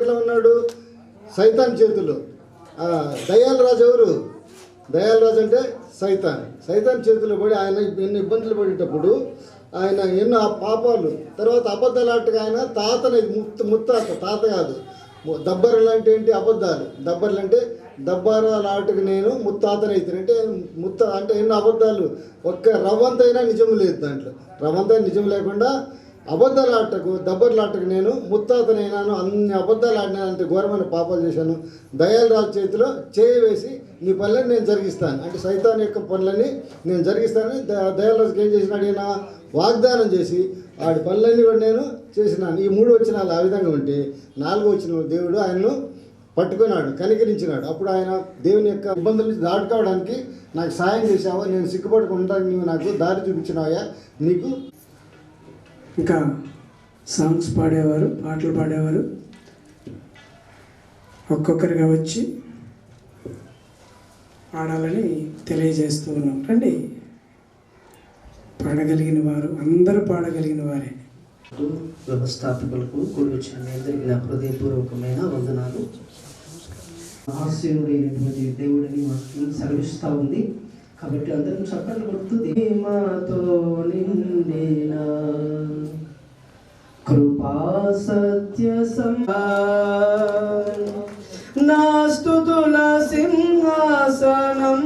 ఎట్లా ఉన్నాడు? సైతాన్ చేతుల్లో. దయాల రాజు ఎవరు? దయాల రాజు అంటే సైతాన్ చేతుల్లో పడి ఆయన ఎన్ని ఇబ్బందులు పడేటప్పుడు ఆయన ఎన్నో పాపాలు, తర్వాత అబద్ధాలు ఆటగా ఆయన తాతని తాత కాదు, దబ్బర్లు అంటే ఏంటి? అబద్ధాలు. దబ్బర్లు అంటే దబ్బారాల ఆటకు నేను ముత్తాతనైతే అంటే అంటే ఎన్నో అబద్ధాలు, ఒక్క రవ్వంతైనా నిజం లేదు దాంట్లో. రవ్వంతైనా నిజం లేకుండా అబద్ధాలు ఆటకు దబ్బర్లు ఆటకు నేను ముత్తాతనైనాను, అన్ని అబద్ధాలు ఆడినానంటే ఘోరమైన పాపాలు చేశాను. దయాల రాజు చేతిలో చేయి వేసి నీ పనులని నేను జరిగిస్తాను అంటే సైతాన్ యొక్క పనులని నేను జరిగిస్తానని దయాల రాజుకి ఏం చేసినాడు? ఈయన వాగ్దానం చేసి వాడి పనులన్నీ కూడా నేను చేసినాను. ఈ 3 వచనాలు ఆ విధంగా ఉంటే 4వ వచనం దేవుడు ఆయన్ను పట్టుకున్నాడు, కనికరించినాడు. అప్పుడు ఆయన దేవుని యొక్క ఇబ్బందుల నుంచి దాటుకోవడానికి నాకు సాయం చేసావా, నేను సిగ్గుపడకుండా నీవు నాకు దారి చూపించినావా, నీకు. ఇంకా సాంగ్స్ పాడేవారు, పాటలు పాడేవారు. ఒక్కొక్కరిగా వచ్చి పాడాలని తెలియజేస్తూ ఉన్నాం. రండి, పాడగలిగిన వారు అందరూ పాడగలిగిన వారే. వ్యవస్థాపకులకు కూడి వచ్చిన మీ అందరికీ నా హృదయపూర్వకమైన వందనాలు. ఆశీనుడైనటువంటి దేవుడిని మనకి సెలవిస్తూ ఉంది. కాబట్టి అందరం చప్పట్లు కొడుతూ మాతో నిండిన కృపా సత్య నా స్తుతుల సింహాసనం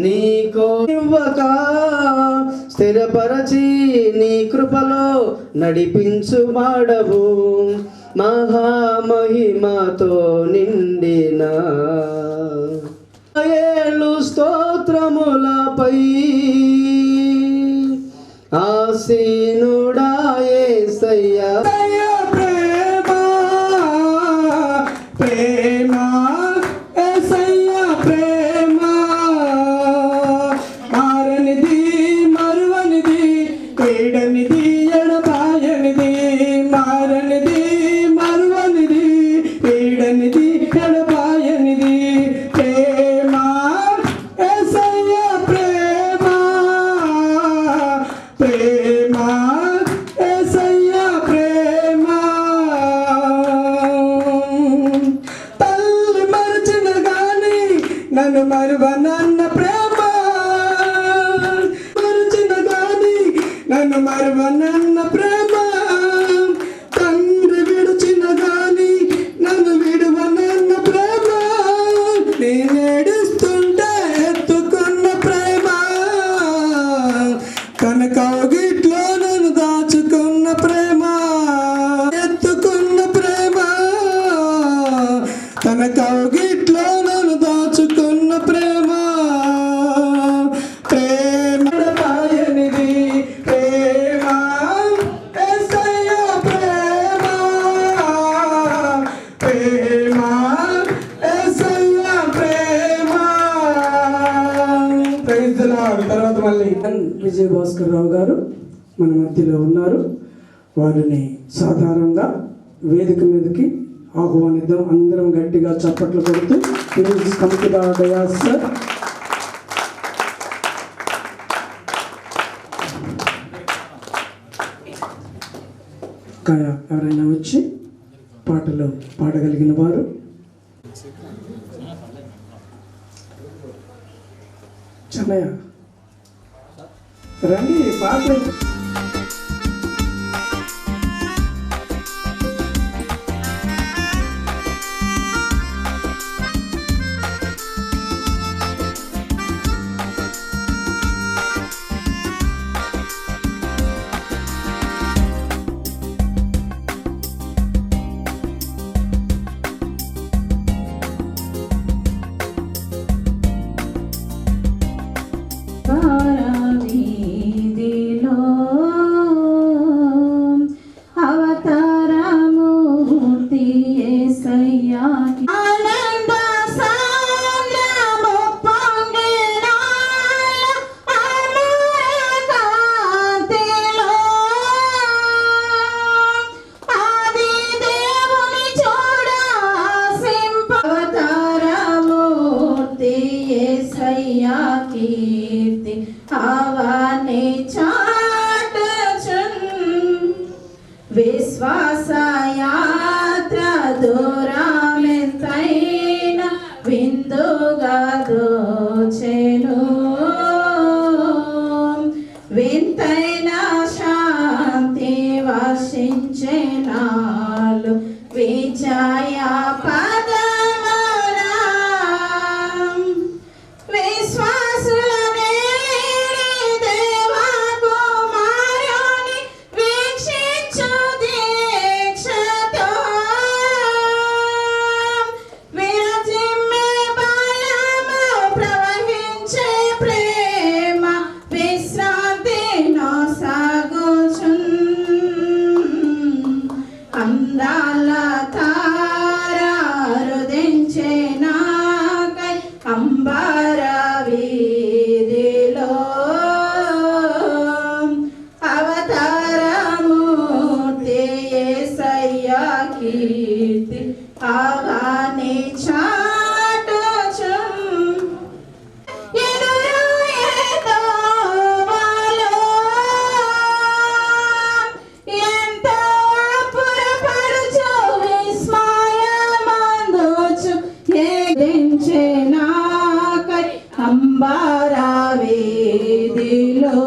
నీకో ఇవ్వక స్థిరపరచి నీ కృపలో నడిపించు మాడవు, మహామహిమతో నిండిన ఏళ్ళు స్తోత్రములపై ఆసీనుడా యేసయ్యా. నన్ను మరువనన్న ప్రేమ మరచిన గాని నన్ను మరువనన్న ప్రేమ, తండ్రి విడిచిన గాని నన్ను విడువనన్న ప్రేమ, నేనేడుస్తుంటే ఎత్తుకున్న ప్రేమ, తన కౌగిట్లో నన్ను దాచుకున్న ప్రేమ, ఎత్తుకున్న ప్రేమ, తన కౌగిట్లో నన్ను దాచుకున్న ప్రేమ, ప్రేమ పాయనిది ప్రేమ, యేసయ్య ప్రేమ, ప్రేమ యేసయ్య ప్రేమ. Praise the Lord. తర్వాత మళ్ళీ విజయ్ భాస్కర్ రావు గారు మన మధ్యలో ఉన్నారు. వారిని సాధారణంగా వేదిక మీదకి ఆహ్వానిద్దాం. అందరం గట్టిగా చప్పట్లు కొడుతూ సార్. ఎవరైనా వచ్చి పాటలు పాడగలిగిన వారు చెన్నయ్య రండి, పాటలు. కీర్తి ఆవానే చాటచున్ విశ్వాస ప్రవాసయాత్ర దూరమెంతైన విందుగా దోచెను వింతైన శాంతి వర్షించే నాలు విజయ పదముల విశ్వాసులనే దేవా కుమారుని వీక్షించు దీక్షతో విరజిమ్మే బలము ప్రవహించే ప్రేమ విశ్రాంతి నొసగుచున్ అందాల తారారుదించే నాకై అంబర వీధిలో అవతారమూర్తి యేసయ్య కీర్తి అవని చాటుచున్ ఎదురు ఎదోవలో ఎంతో పురపరుచు విస్మయమందుచు ఏదించే నాకై అంబర వీధిలో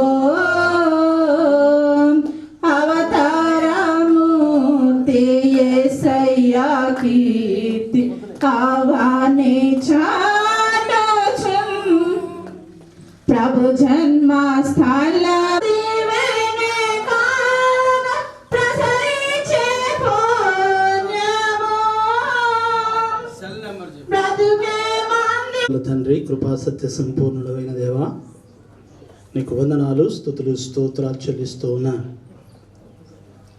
అవతారమూర్తి యేసయ్య కీర్తి అవని చాటుచున్ ప్రభు జన్మస్థల దీవెనే కాగా ప్రసరించే పుణ్యము బ్రతుకే మంది తండ్రి కృపా సత్య సంపూర్ణుడు అయిన దేవా, నీకు వందనాలు, స్తుతులు, స్తోత్రాలు చెల్లిస్తూ ఉన్నా.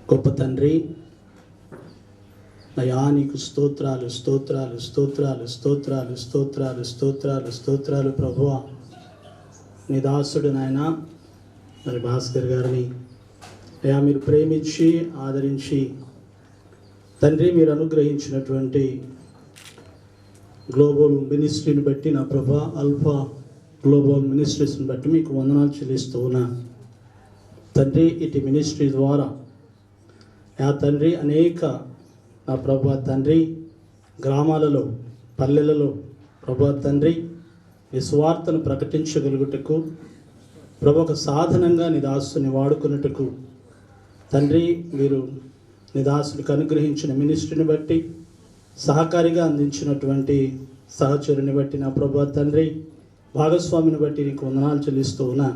గొప్ప తండ్రి అయ్యా, నీకు స్తోత్రాలు స్తోత్రాలు స్తోత్రాలు స్తోత్రాలు స్తోత్రాలు స్తోత్రాలు స్తోత్రాలు ప్రభువా. నీ దాసుడు నాయన మరి భాస్కర్ గారిని అయ్యా మీరు ప్రేమించి ఆదరించి తండ్రి మీరు అనుగ్రహించినటువంటి గ్లోబల్ మినిస్ట్రీని బట్టి నా ప్రభా, అల్ఫా గ్లోబల్ మినిస్ట్రీస్ని బట్టి మీకు వందనాలు చెల్లిస్తూ ఉన్నా తండ్రి. ఇటు మినిస్ట్రీ ద్వారా ఆ తండ్రి అనేక నా ప్రభా తండ్రి గ్రామాలలో పల్లెలలో ప్రభా తండ్రి నీ సువార్తను ప్రకటించగలుగుటకు ప్రభు ఒక సాధనంగా నీ దాసుని వాడుకున్నట్టుకు తండ్రి మీరు నీ దాసునికి అనుగ్రహించిన మినిస్ట్రీని బట్టి సహకారిగా అందించినటువంటి సహచరుని బట్టి నా ప్రభు తండ్రి భాగస్వామిని బట్టి నీకు వందనాలు చెల్లిస్తూ ఉన్నా.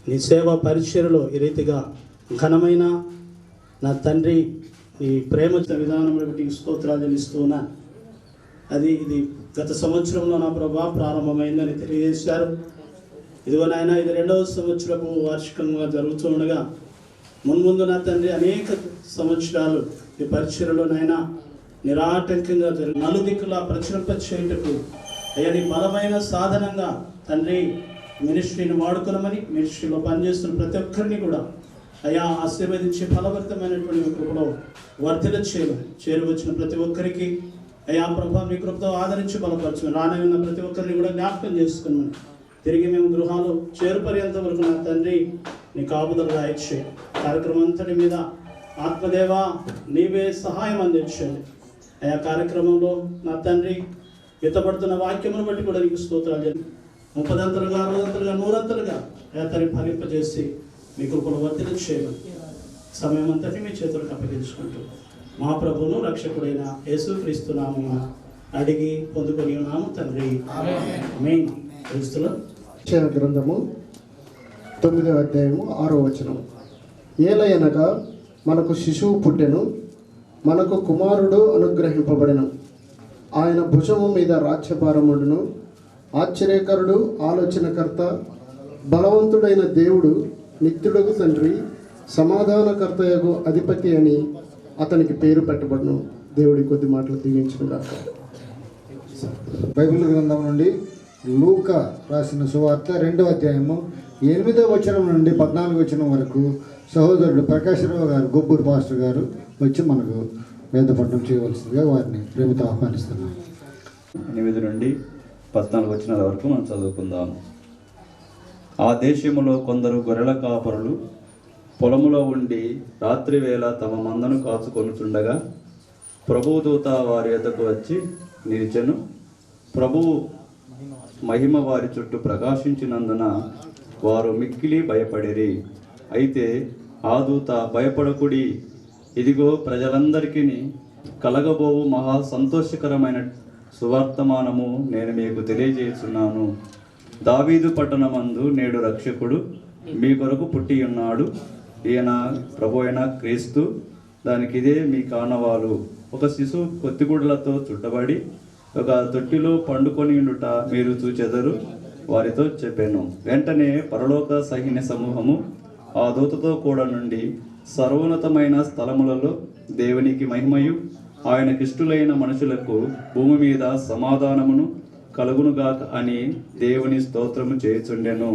నీ సేవా పరిచర్యలో ఈ రీతిగా ఘనమైన నా తండ్రి ఈ ప్రేమ విధానం బట్టి స్తోత్రాలు చెల్లిస్తూ ఉన్నా. ఇది గత సంవత్సరంలో నా ప్రభా ప్రారంభమైందని తెలియజేశారు. ఇదిగో నాయన ఇది 2వ సంవత్సరపు వార్షికంగా జరుగుతూ ఉండగా మున్ముందు నా తండ్రి అనేక సంవత్సరాలు ఈ పరిచర్యలో నాయన నిరాటంకంగా జరిగి నలుదిక్కులా ప్రచురింప చేయుటకు అయ్యా నీ బలమైన సాధనంగా తండ్రి మినిస్ట్రీని వాడుకునమని, మినిస్ట్రీలో పనిచేస్తున్న ప్రతి ఒక్కరిని కూడా అయ్యా ఆశీర్వదించి ఫలభరితమైనటువంటి కృపలో వర్ధిల చేయమని, చేరువచ్చిన ప్రతి ఒక్కరికి అయ్యా ప్రభా మీ కృపతో ఆదరించి బలపరచమని, రానే ఉన్న ప్రతి ఒక్కరిని కూడా జ్ఞాపకం చేసుకున్నామని, తిరిగి మేము గృహాలు చేరుపర్యంత వరకు నా తండ్రి నీ కాపుదలుగా ఇచ్చే కార్యక్రమం అంతటి మీద ఆత్మదేవా నీవే సహాయం అందించండి. అయా కార్యక్రమంలో నా తండ్రి ఎత్తబడుతున్న వాక్యమును బట్టి కూడా నీకు స్తోత్రాలు చేయండి. 30 అంతలుగా 60 అంతలుగా 100 అంతలుగా అయా తల్లి ఫలింపజేసి మీ కృపను వర్ధిల చేయమని సమయం అంతటి మీ చేతులకు అప్పగించుకుంటూ మా ప్రభువును రక్షకుడైన యేసుక్రీస్తు నామమున అడిగి పొందుకొని ఉన్నాము తండ్రి, ఆమేన్. క్రీస్తులో యెషయా గ్రంథము 9వ అధ్యాయము 6వ వచనం. ఏలయనగా మనకు శిశువు పుట్టెను, మనకు కుమారుడు అనుగ్రహింపబడెను, ఆయన భుజము మీద రాజ్యభారముండును, ఆశ్చర్యకరుడు, ఆలోచనకర్త, బలవంతుడైన దేవుడు, నిత్యుడగు తండ్రి, సమాధానకర్తయగు అధిపతి అని అతనికి పేరు పెట్టబడును. దేవుడి కొద్ది మాటలు దీవించును గాక. బైబిల్ గ్రంథం నుండి లూకా రాసిన సువార్త 2వ అధ్యాయము 8వ వచనం నుండి 14వ వచనం వరకు సహోదరుడు ప్రకాశ్రావు గారు, గొబ్బూరు పాస్టర్ గారు వచ్చి మనకు వేదపట్నం చేయవలసిందిగా వారిని ప్రేమతో ఆహ్వానిస్తున్నాం. 8 నుండి 14 వచనాల వరకు మనం చదువుకుందాము. ఆ దేశములో కొందరు గొర్రెల కాపరులు పొలములో ఉండి రాత్రి వేళ తమ మందను కాచుకొనుచుండగా ప్రభువు దూత వారి యొద్దకు వచ్చి నిలిచెను. ప్రభువు మహిమ వారి చుట్టూ ప్రకాశించినందున వారు మిక్కిలి భయపడిరి. అయితే ఆ దూత, భయపడకుడి, ఇదిగో ప్రజలందరికీ కలగబోవు మహా సంతోషకరమైన సువర్తమానము నేను మీకు తెలియజేస్తున్నాను. దావీదు పట్టణమందు నేడు రక్షకుడు మీ కొరకు పుట్టి ఉన్నాడు. ఈయన ప్రభు అయిన క్రీస్తు. దానికి ఇదే మీ కానవాలు. ఒక శిశువు కొత్తిగుడ్లతో చుట్టబడి ఒక తొట్టిలో పండుకొని ఉండుట మీరు చూచెదరు వారితో చెప్పాను. వెంటనే పరలోక సైన్య సమూహము ఆ దూతతో కూడా నుండి సర్వోన్నతమైన స్థలములలో దేవునికి మహిమయు ఆయనకిష్టులైన మనుషులకు భూమి మీద సమాధానమును కలుగునుగాక అని దేవుని స్తోత్రము చేయుచుండెను.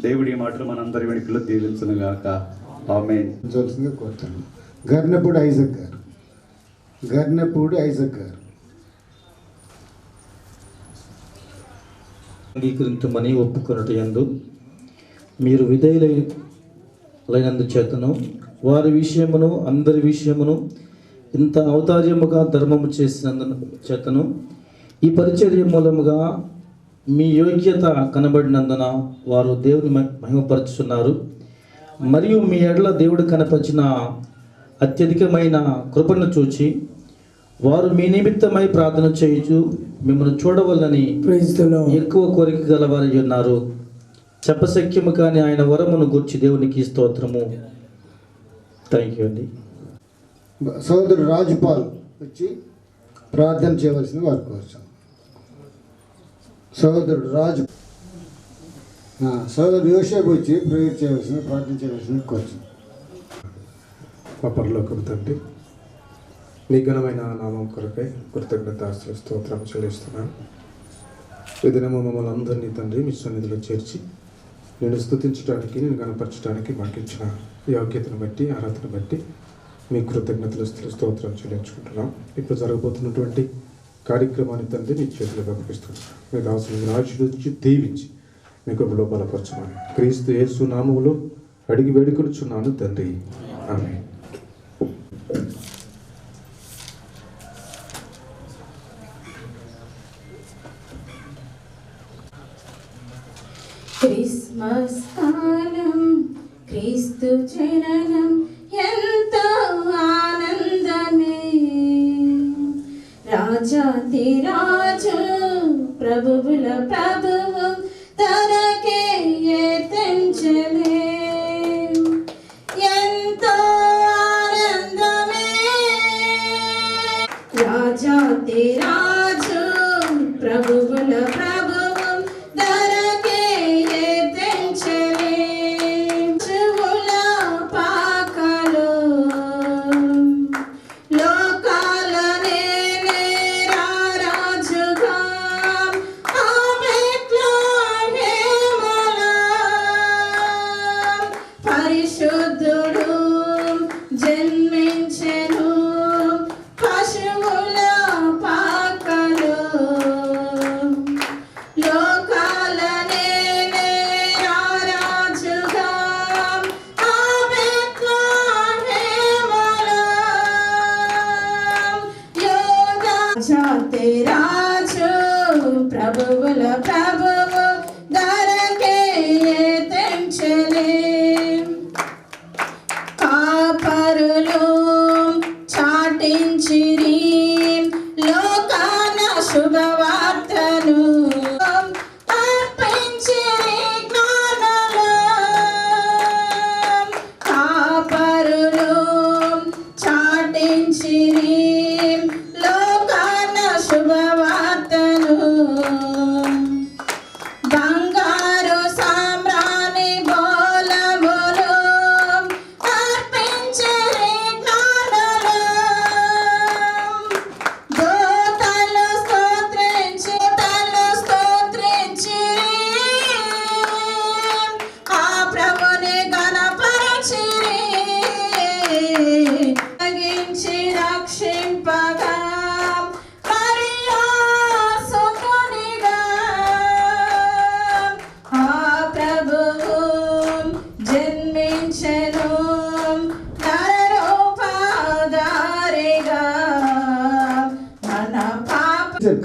దేవుడి మాటలు మనందరి వెనుకలో దీవించునుగాక. ఆమేన్. చూడాల్సిందిగా కోరుతాను. గర్నపూడి ఐజక్ గారు. గర్నపూడి ఐజక్ గారు. అంగీకరించమని ఒప్పుకొనుట యందు మీరు విధేయులైనందు చేతను వారి విషయమును అందరి విషయమును ఇంత ఔదార్యముగా ధర్మము చేసినందు చేతను ఈ పరిచర్య మూలముగా మీ యోగ్యత కనబడినందున వారు దేవుని మహిమపరుచున్నారు. మరియు మీ ఎడల దేవుడు కనపరిచిన అత్యధికమైన కృపను చూచి వారు మీ నిమిత్తమై ప్రార్థన చేయుచు మిమ్మల్ని చూడవల్లని ప్రైజ్ ది లార్డ్. ఎక్కువ కోరిక గలవారై ఉన్నారు. చెప్పశక్యము కానీ ఆయన వరమును గుర్చి దేవునికి స్తోత్రము. థ్యాంక్ యూ అండి. సోదరుడు రాజుపాల్ వచ్చి ప్రార్థన చేయవలసింది వారి కోసం. సోదరుడు రాజు సోదరుడు యోసేపు వచ్చి ప్రేయర్ చేయవలసింది, ప్రార్థన చేయవలసింది కోసం. మా పరలోకపు తండ్రి, నీ ఘనమైన నామం కొరకై కృతజ్ఞతాస్తులు స్తోత్రం చెల్లిస్తున్నాను. ఈ దినము మమ్మల్ని అందరినీ తండ్రి మీ సన్నిధిలో చేర్చి నేను స్తుతించడానికి, నేను గణపరచడానికి మాకు ఇచ్చిన యోగ్యతను బట్టి, అర్హతను బట్టి మీ కృతజ్ఞతలు స్తోత్రం చెల్లించుకుంటున్నాం. ఇప్పుడు జరగబోతున్నటువంటి కార్యక్రమాన్ని తండ్రి మీ చేతులకు అప్పగిస్తున్నాం. మీ దాసుని ఆశీర్వదించి దీవించి మీ కృపలో బలపరచమని క్రీస్తు యేసు నామములో అడిగి వేడుకొనుచున్నాను తండ్రి. ఆమేన్. క్రిస్మస్ కాలం క్రీస్తు జననం ఎంతో ఆనందమే. రాజాతి రాజు ప్రభువుల ప్రభువు తనకే తెంచలే. ఎంతో ఆనందమే. రాజాతి రాజు ప్రభువుల ప్రభువు తనకే తెంచలే. శివుల పాకలో లోకాలనే రారాజుగా ఆ బెత్లెహేములో పరిశుద్ధుడు జన్మించెను. పశువుల పాకలో లోకాలనే రారాజుగా ఆ బెత్లెహేములో యోగాజాతి రాజు ప్రభువుల ప్రభువు ధరకే తెంచలే. కాపరులు చాటించిరి లోకాన శుభవార్తను. అర్పించిరి జ్ఞానులు. కాపరులు చాటించిరి లోకాన శుభవార్తను.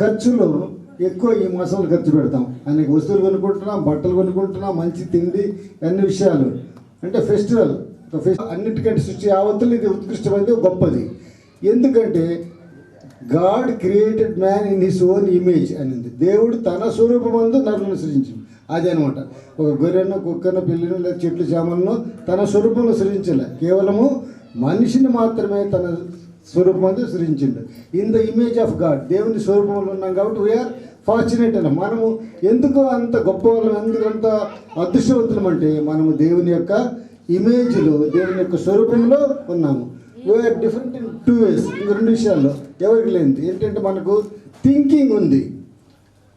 ఖర్చులో ఎక్కువ ఈ మాసంలో ఖర్చు పెడతాం. అనేక వస్తువులు కొనుక్కుంటున్నాం, బట్టలు కొనుక్కుంటున్నాం, మంచి తిండి, అన్ని విషయాలు. అంటే ఫెస్టివల్ అన్నిటికంటే సృష్టి యావత్తులు ఇది ఉత్కృష్టమైనది, గొప్పది. ఎందుకంటే God created man in his own image అనింది. దేవుడు తన స్వరూపమందు నరులను సృజించింది. అదే అనమాట. ఒక గొర్రెను, కుక్కను, పిల్లిను లేదా చెట్లు చేమలను తన స్వరూపంలో సృజించలే, కేవలము మనిషిని మాత్రమే తన స్వరూపమందు సృజించిండు. In the image of God, దేవుని స్వరూపంలో ఉన్నాం కాబట్టి వీఆర్ ఫార్చునేట్ అన్న. మనము ఎందుకు అంత గొప్ప వాళ్ళం, ఎందుకు అంత అదృష్టవంతులం అంటే మనము దేవుని యొక్క ఇమేజ్లో, దేవుని యొక్క స్వరూపంలో ఉన్నాము. We are different in 2 ways. ఇంక 2 విషయాల్లో ఎవరికి లేనిది ఏంటంటే మనకు థింకింగ్ ఉంది,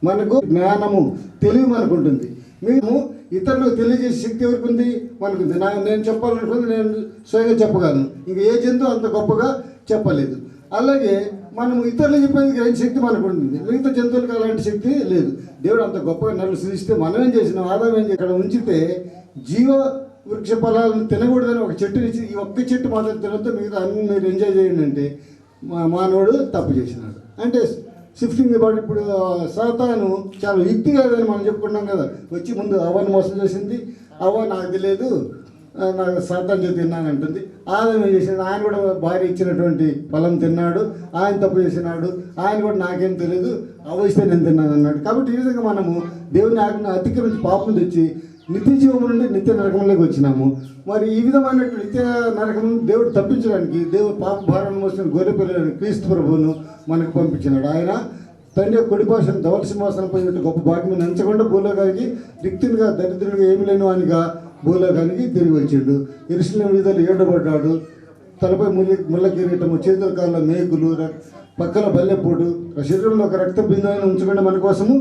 మనకు జ్ఞానము, తెలివి మనకు ఉంటుంది. మేము ఇతరులకు తెలియజేసే శక్తి ఎవరికి ఉంది? మనకుంది. నేను చెప్పాలనుకుంది నేను స్వయంగా చెప్పగలను. ఇంక ఏ జంతువు అంత గొప్పగా చెప్పలేదు. అలాగే మనం ఇతరులు చెప్పేది గ్రహించే శక్తి మనకు ఉంటుంది. మిగతా జంతువులకు అలాంటి శక్తి లేదు. దేవుడు అంత గొప్పగా నన్ను సృష్టిస్తే మనం ఏం చేసినాం? ఆదాయం ఏం ఇక్కడ ఉంచితే జీవ వృక్ష ఫలాలను తినకూడదని ఒక చెట్టుని ఇచ్చి, ఈ ఒక్క చెట్టు మాత్రం తినొద్దు, మిగతా అన్ని మీరు ఎంజాయ్ చేయండి అంటే మానవుడు తప్పు చేసినాడు. అంటే షిఫ్టింగ్ బాడీ. ఇప్పుడు సాతాను చాలా యుక్తి కాదని మనం చెప్పుకున్నాం కదా. వచ్చి ముందు అవ్వని మోసం చేసింది. అవ్వ నాకు తెలియదు, నాకు సాతాను చేతి తిన్నాను అంటుంది. ఆదాయం ఏం చేసినాడు? ఆయన కూడా భార్య ఇచ్చినటువంటి ఫలం తిన్నాడు, ఆయన తప్పు చేసినాడు. ఆయన కూడా నాకేం తెలియదు, అవ్వ ఇస్తే నేను తిన్నాను అన్నాడు. కాబట్టి ఈ విధంగా మనము దేవుని ఆజ్ఞ అతిక్రమించి పాపం తెచ్చి నిత్య జీవం నుండి నిత్య నరకంలోకి వచ్చినాము. మరి ఈ విధమైనటువంటి నిత్య నరకం దేవుడు తప్పించడానికి దేవుడు పాప భారాన్ని మోసిన గొర్రె పిల్లని క్రీస్తు ప్రభువును మనకు పంపించినాడు. ఆయన తండ్రి కుడి భాషను ధవల సింహాసనం పోయినట్టు గొప్ప భాగ్యం ఎంచకుండా భూలోకానికి రిక్తునిగా, దరిద్రునిగా, ఏమి లేని వానిగా భూలోకానికి తిరిగి వచ్చిండు. యెరూషలేము వీధులు ఏడబడ్డాడు. తలపై ముళ్ళ కిరీటము, చేతుల కాళ్ళ మేకులు, పక్కల బల్లెపోటు, శరీరంలో ఒక రక్త బిందువును ఉంచకుండా మన కోసము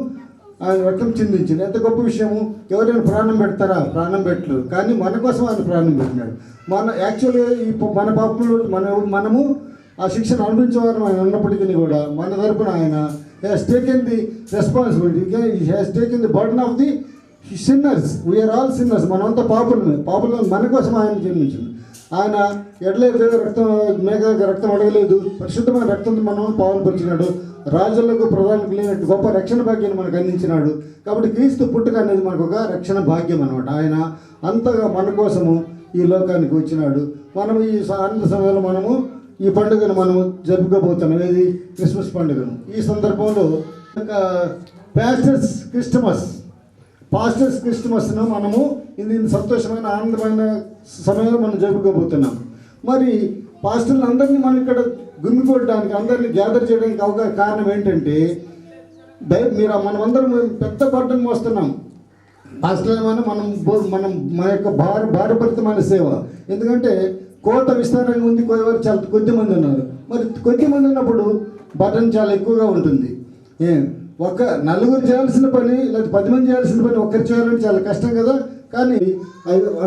ఆయన రక్తం చిందించింది. ఎంత గొప్ప విషయము! ఎవరైనా ప్రాణం పెడతారా? ప్రాణం పెట్టరు. కానీ మన కోసం ఆయన ప్రాణం పెట్టినాడు. యాక్చువల్గా మన పాపంలో మనము ఆ శిక్షను అనుభవించేవారు ఆయన ఉన్నప్పటికీ కూడా మన తరపున ఆయన has taken the responsibility, has taken the burden of the sinners. We are all sinners. మనమంతా పాపులను మన కోసం ఆయన జన్మించింది. ఆయన ఎడలేదు రక్తం, మేక రక్తం అడగలేదు, పరిశుద్ధమైన రక్తంతో మనం పాల్పరిచినాడు. రాజులకు ప్రధానికి లేనట్టు గొప్ప రక్షణ భాగ్యాన్ని మనకు అందించినాడు. కాబట్టి క్రీస్తు పుట్టుక అనేది మనకు ఒక రక్షణ భాగ్యం అనమాట. ఆయన అంతగా మన కోసము ఈ లోకానికి వచ్చినాడు. మనం ఈ ఆనంద సమయంలో మనము ఈ పండుగను మనము జరుపుకోబోతున్నాం. ఏది? క్రిస్మస్ పండుగను. ఈ సందర్భంలో పాస్టర్స్ క్రిస్టమస్ను మనము ఇది సంతోషమైన ఆనందమైన సమయంలో మనం జరుపుకోబోతున్నాం. మరి పాస్టర్లు అందరినీ మనం ఇక్కడ గుమ్మికొట్టడానికి, అందరినీ గ్యాదర్ చేయడానికి కారణం ఏంటంటే మనమందరం పెద్ద బర్డన్ మోస్తున్నాం. పాస్టర్లు మనం మన యొక్క భారభరితమైన సేవ. ఎందుకంటే కోత విస్తారంగా ఉంది, కోయవారు చాలా కొద్ది మంది ఉన్నారు. మరి కొద్ది మంది ఉన్నప్పుడు బర్డన్ చాలా ఎక్కువగా ఉంటుంది. ఒక నలుగురు చేయాల్సిన పని లేదా 10 మంది చేయాల్సిన పని ఒక్కరు చేయాలంటే చాలా కష్టం కదా. కానీ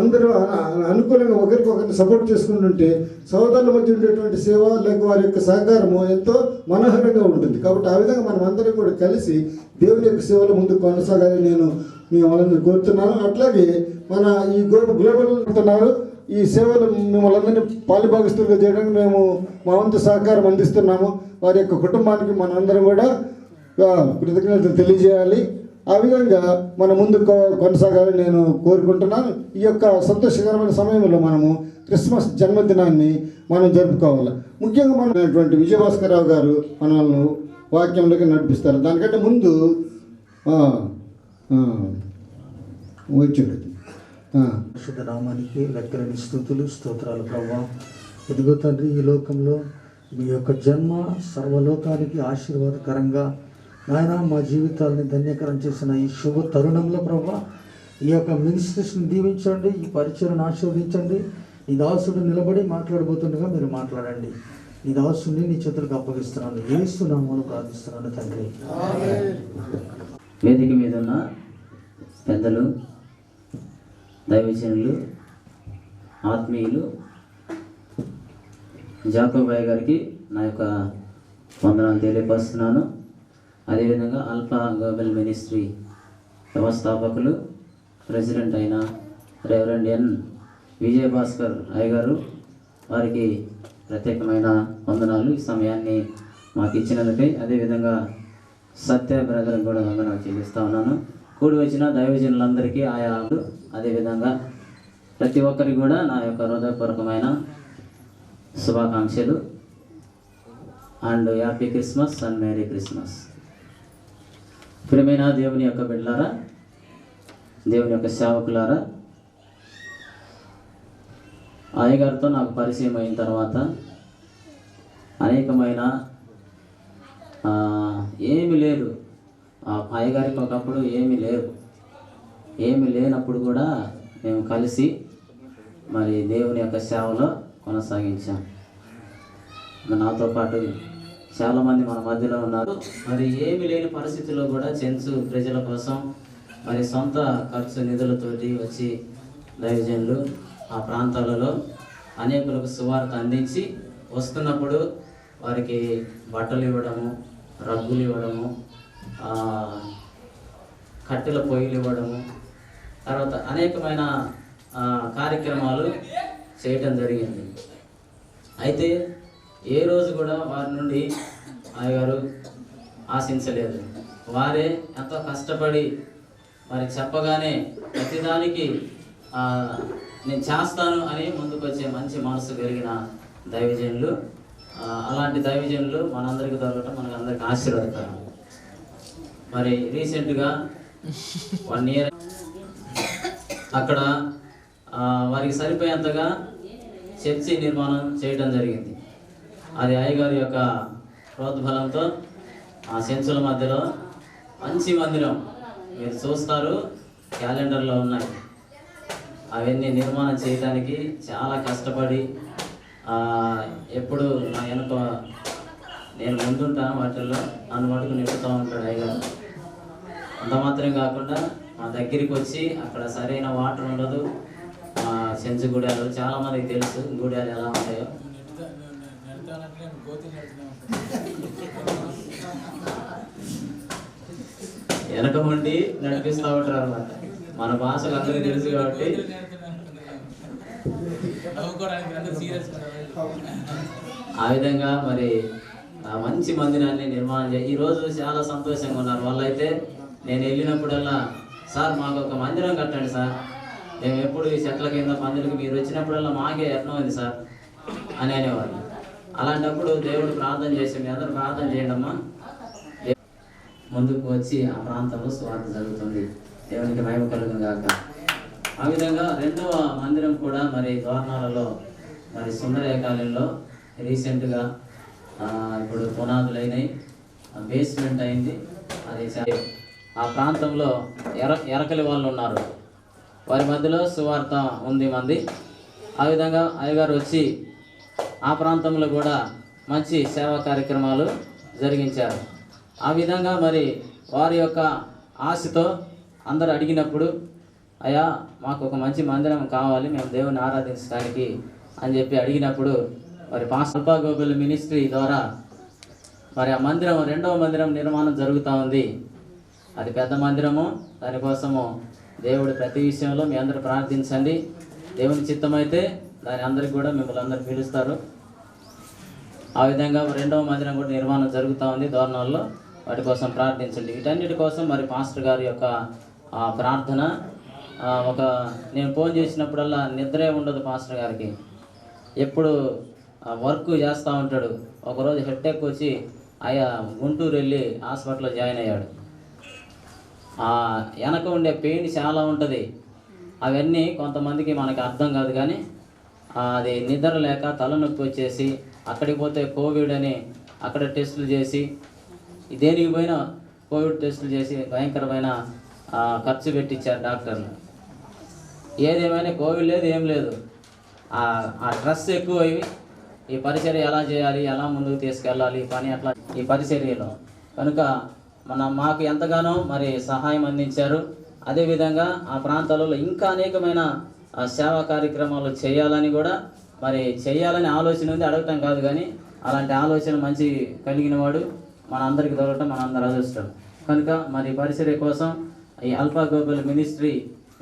అందరూ అనుకూలంగా ఒకరికొకరిని సపోర్ట్ చేసుకుంటుంటే సహోదరుల మధ్య ఉండేటువంటి సేవ లేక వారి యొక్క సహకారము ఎంతో మనోహరంగా ఉంటుంది. కాబట్టి ఆ విధంగా మనం అందరం కూడా కలిసి దేవుని యొక్క సేవలో ముందుకు కొనసాగాలని నేను మీ వాళ్ళందరూ కోరుతున్నాను. అట్లాగే మన ఈ గ్లోబల్ ఉంటున్నారు ఈ సేవలు మిమ్మల్ని అందరినీ పాలుభాగస్తులుగా చేయడానికి మేము మా వంతు సహకారం అందిస్తున్నాము. వారి యొక్క కుటుంబానికి మనందరం కూడా కృతజ్ఞతలు తెలియజేయాలి. ఆ విధంగా మన ముందు కొనసాగాలని నేను కోరుకుంటున్నాను. ఈ యొక్క సంతోషకరమైన సమయంలో మనము క్రిస్మస్ జన్మదినాన్ని మనం జరుపుకోవాలి. ముఖ్యంగా మనటువంటి విజయభాస్కరరావు గారు మనల్ని వాక్యంలోకి నడిపిస్తారు. దానికంటే ముందు వచ్చాడు. పరిశుద్ధ నామానికి లెక్కలేని స్తుతులు స్తోత్రాలు ప్రభువా. ఎదుగో తండ్రి, ఈ లోకంలో మీ యొక్క జన్మ సర్వలోకానికి ఆశీర్వాదకరంగా నాయన మా జీవితాలని ధన్యకరం చేసిన ఈ శుభ తరుణంలో ప్రభువా, ఈ యొక్క మినిస్ట్రీస్ని దీవించండి, ఈ పరిచయను ఆశీర్వదించండి. నీ దాసుడు నిలబడి మాట్లాడబోతుండగా మీరు మాట్లాడండి. నీ దాసుని నీ చేతులకు అప్పగిస్తున్నాను, యేసు నామములో ప్రార్థిస్తున్నాను తండ్రి. వేదిక మీద ఉన్న పెద్దలు, దైవజనులు, ఆత్మీయులు, జాకోబాయ్ గారికి నా యొక్క వందనాలు తెలియపరుస్తున్నాను. అదేవిధంగా ఆల్ఫా గ్లోబల్ మినిస్ట్రీ వ్యవస్థాపకులు, ప్రెసిడెంట్ అయిన రెవరెండ్ ఎన్ విజయభాస్కర్ అయ్య గారు, వారికి ప్రత్యేకమైన వందనాలు ఈ సమయాన్ని మాకు ఇచ్చినందుకై. అదేవిధంగా సత్య బ్రదర్ కూడా వందనాలు చెల్లిస్తూ ఉన్నాను. కూడి వచ్చిన దైవజనులందరికీ ఆయా అదేవిధంగా ప్రతి ఒక్కరికి కూడా నా యొక్క హృదయపూర్వకమైన శుభాకాంక్షలు and happy Christmas and merry Christmas. ప్రియమైన దేవుని యొక్క బిడ్డలారా, దేవుని యొక్క సేవకులారా, అయ్యగారితో నాకు పరిచయం అయిన తర్వాత అనేకమైన ఏమీ లేదు, అయ్యగారికి ఒకప్పుడు ఏమీ లేనప్పుడు కూడా మేము కలిసి మరి దేవుని యొక్క సేవలో కొనసాగించాం. నాతో పాటు చాలామంది మన మధ్యలో ఉన్నారు. మరి ఏమీ లేని పరిస్థితుల్లో కూడా చెంచు ప్రజల కోసం మరి సొంత ఖర్చు నిధులతోటి వచ్చి దైవజనులు ఆ ప్రాంతాలలో అనేకులకు సువార్త అందించి వస్తున్నప్పుడు వారికి బట్టలు ఇవ్వడము, రగ్గులు ఇవ్వడము, కట్టెల పొయ్యిలు ఇవ్వడము, తర్వాత అనేకమైన కార్యక్రమాలు చేయటం జరిగింది. అయితే ఏ రోజు కూడా వారి నుండి అయ్యగారు ఆశించలేదు. వారే ఎంతో కష్టపడి మరి చెప్పగానే ప్రతిదానికి నేను చేస్తాను అని ముందుకు వచ్చే మంచి మనసు కలిగిన దైవజనులు. అలాంటి దైవజనులు మనందరికీ దొరకటం మనకందరికి ఆశీర్వాదకరం. మరి రీసెంట్గా 1 year అక్కడ వారికి సరిపోయేంతగా చర్చి నిర్మాణం చేయడం జరిగింది. అది అయ్యగారి యొక్క ప్రోద్బలంతో ఆ సెంచుల మధ్యలో మంచి మందిరం మీరు చూస్తారు, క్యాలెండర్లో ఉన్నాయి. అవన్నీ నిర్మాణం చేయడానికి చాలా కష్టపడి ఎప్పుడు నా వెనుక నేను ముందుంటాను, వాటిల్లో నన్ను మటుకు నింపుతూ ఉంటాడు అయ్యగారు. అంత మాత్రం కాకుండా మా దగ్గరికి వచ్చి అక్కడ సరైన వాటర్ ఉండదు. సెంచు గుడాలు చాలామందికి తెలుసు గుడాలు ఎలా ఉంటాయో. వెనక ఉండి నడిపిస్తూ ఉంటారు అన్నమాట. మన భాషలు అందరికీ తెలుసు కాబట్టి ఆ విధంగా మరి మంచి మందిరాన్ని నిర్మాణం చేసి ఈరోజు చాలా సంతోషంగా ఉన్నారు. వాళ్ళైతే నేను వెళ్ళినప్పుడల్లా, సార్ మాకు ఒక మందిరం కట్టండి సార్, మేము ఎప్పుడు ఈ చెట్ల కింద పందిరికి మీరు వచ్చినప్పుడల్లా మాకే యత్నమైంది సార్ అని అనేవాళ్ళు. అలాంటప్పుడు దేవుడు ప్రార్థన చేసి మీ అందరూ ప్రార్థన చేయండమ్మా, ముందుకు వచ్చి ఆ ప్రాంతంలో స్వార్థ జరుగుతుంది. దేవునికి మహిమ కలుగును గాక. ఆ విధంగా 2వ మందిరం కూడా మరి దోర్నాలలో మరి సుందరేకాలంలో రీసెంట్గా ఇప్పుడు పునాదులు అయినాయి, బేస్మెంట్ అయింది. అది ఆ ప్రాంతంలో ఎరకలి వాళ్ళు ఉన్నారు, వారి మధ్యలో సువార్త ఉంది మంది. ఆ విధంగా అయ్యగారు వచ్చి ఆ ప్రాంతంలో కూడా మంచి సేవా కార్యక్రమాలు జరిగించారు. ఆ విధంగా మరి వారి యొక్క ఆశతో అందరూ అడిగినప్పుడు, అయ్యా మాకు ఒక మంచి మందిరం కావాలి, మేము దేవుని ఆరాధించడానికి అని చెప్పి అడిగినప్పుడు మరి అల్ఫా గ్లోబల్ మినిస్ట్రీ ద్వారా మరి ఆ మందిరం 2వ మందిరం నిర్మాణం జరుగుతూ ఉంది. అది పెద్ద మందిరము. దానికోసము దేవుడు ప్రతి విషయంలో మీ అందరూ ప్రార్థించండి. దేవుని చిత్తమైతే దాని అందరికి కూడా మిమ్మల్ని అందరూ పిలుస్తారు. ఆ విధంగా 2వ మందిరం కూడా నిర్మాణం జరుగుతూ ఉంది దోర్నాల్లో. వాటి కోసం ప్రార్థించండి. వీటన్నిటి కోసం మరి పాస్టర్ గారి యొక్క ప్రార్థన. నేను ఫోన్ చేసినప్పుడల్లా నిద్రే ఉండదు పాస్టర్ గారికి, ఎప్పుడు వర్క్ చేస్తూ ఉంటాడు. ఒకరోజు హెడ్ఏక్ వచ్చి గుంటూరు వెళ్ళి హాస్పిటల్లో జాయిన్ అయ్యాడు. వెనక ఉండే పెయిన్ చాలా ఉంటుంది. అవన్నీ కొంతమందికి మనకి అర్థం కాదు, కానీ అది నిద్ర లేక తలనొప్పి వచ్చేసి అక్కడికి పోతే కోవిడ్ అని అక్కడ టెస్టులు చేసి, దేనికి పోయినా కోవిడ్ టెస్టులు చేసి భయంకరమైన ఖర్చు పెట్టించారు డాక్టర్లు. ఏదేమైనా కోవిడ్ లేదు, ఏం లేదు. ఆ స్ట్రెస్ ఎక్కువ అయ్యి ఈ పరిచర్య ఎలా చేయాలి, ఎలా ముందుకు తీసుకెళ్ళాలి, ఈ పని అట్లా ఈ పరిచర్యలో కనుక మాకు ఎంతగానో మరి సహాయం అందించారు. అదేవిధంగా ఆ ప్రాంతాలలో ఇంకా అనేకమైన సేవా కార్యక్రమాలు చేయాలని కూడా మరి చేయాలని ఆలోచన ఉంది, అడగటం కాదు. కానీ అలాంటి ఆలోచన మంచి కలిగిన వాడు మన అందరికి దొరకటం మన అందరూ అదృష్టం. కనుక మరి పరిచర్య కోసం ఈ అల్ఫా గ్లోబల్ మినిస్ట్రీ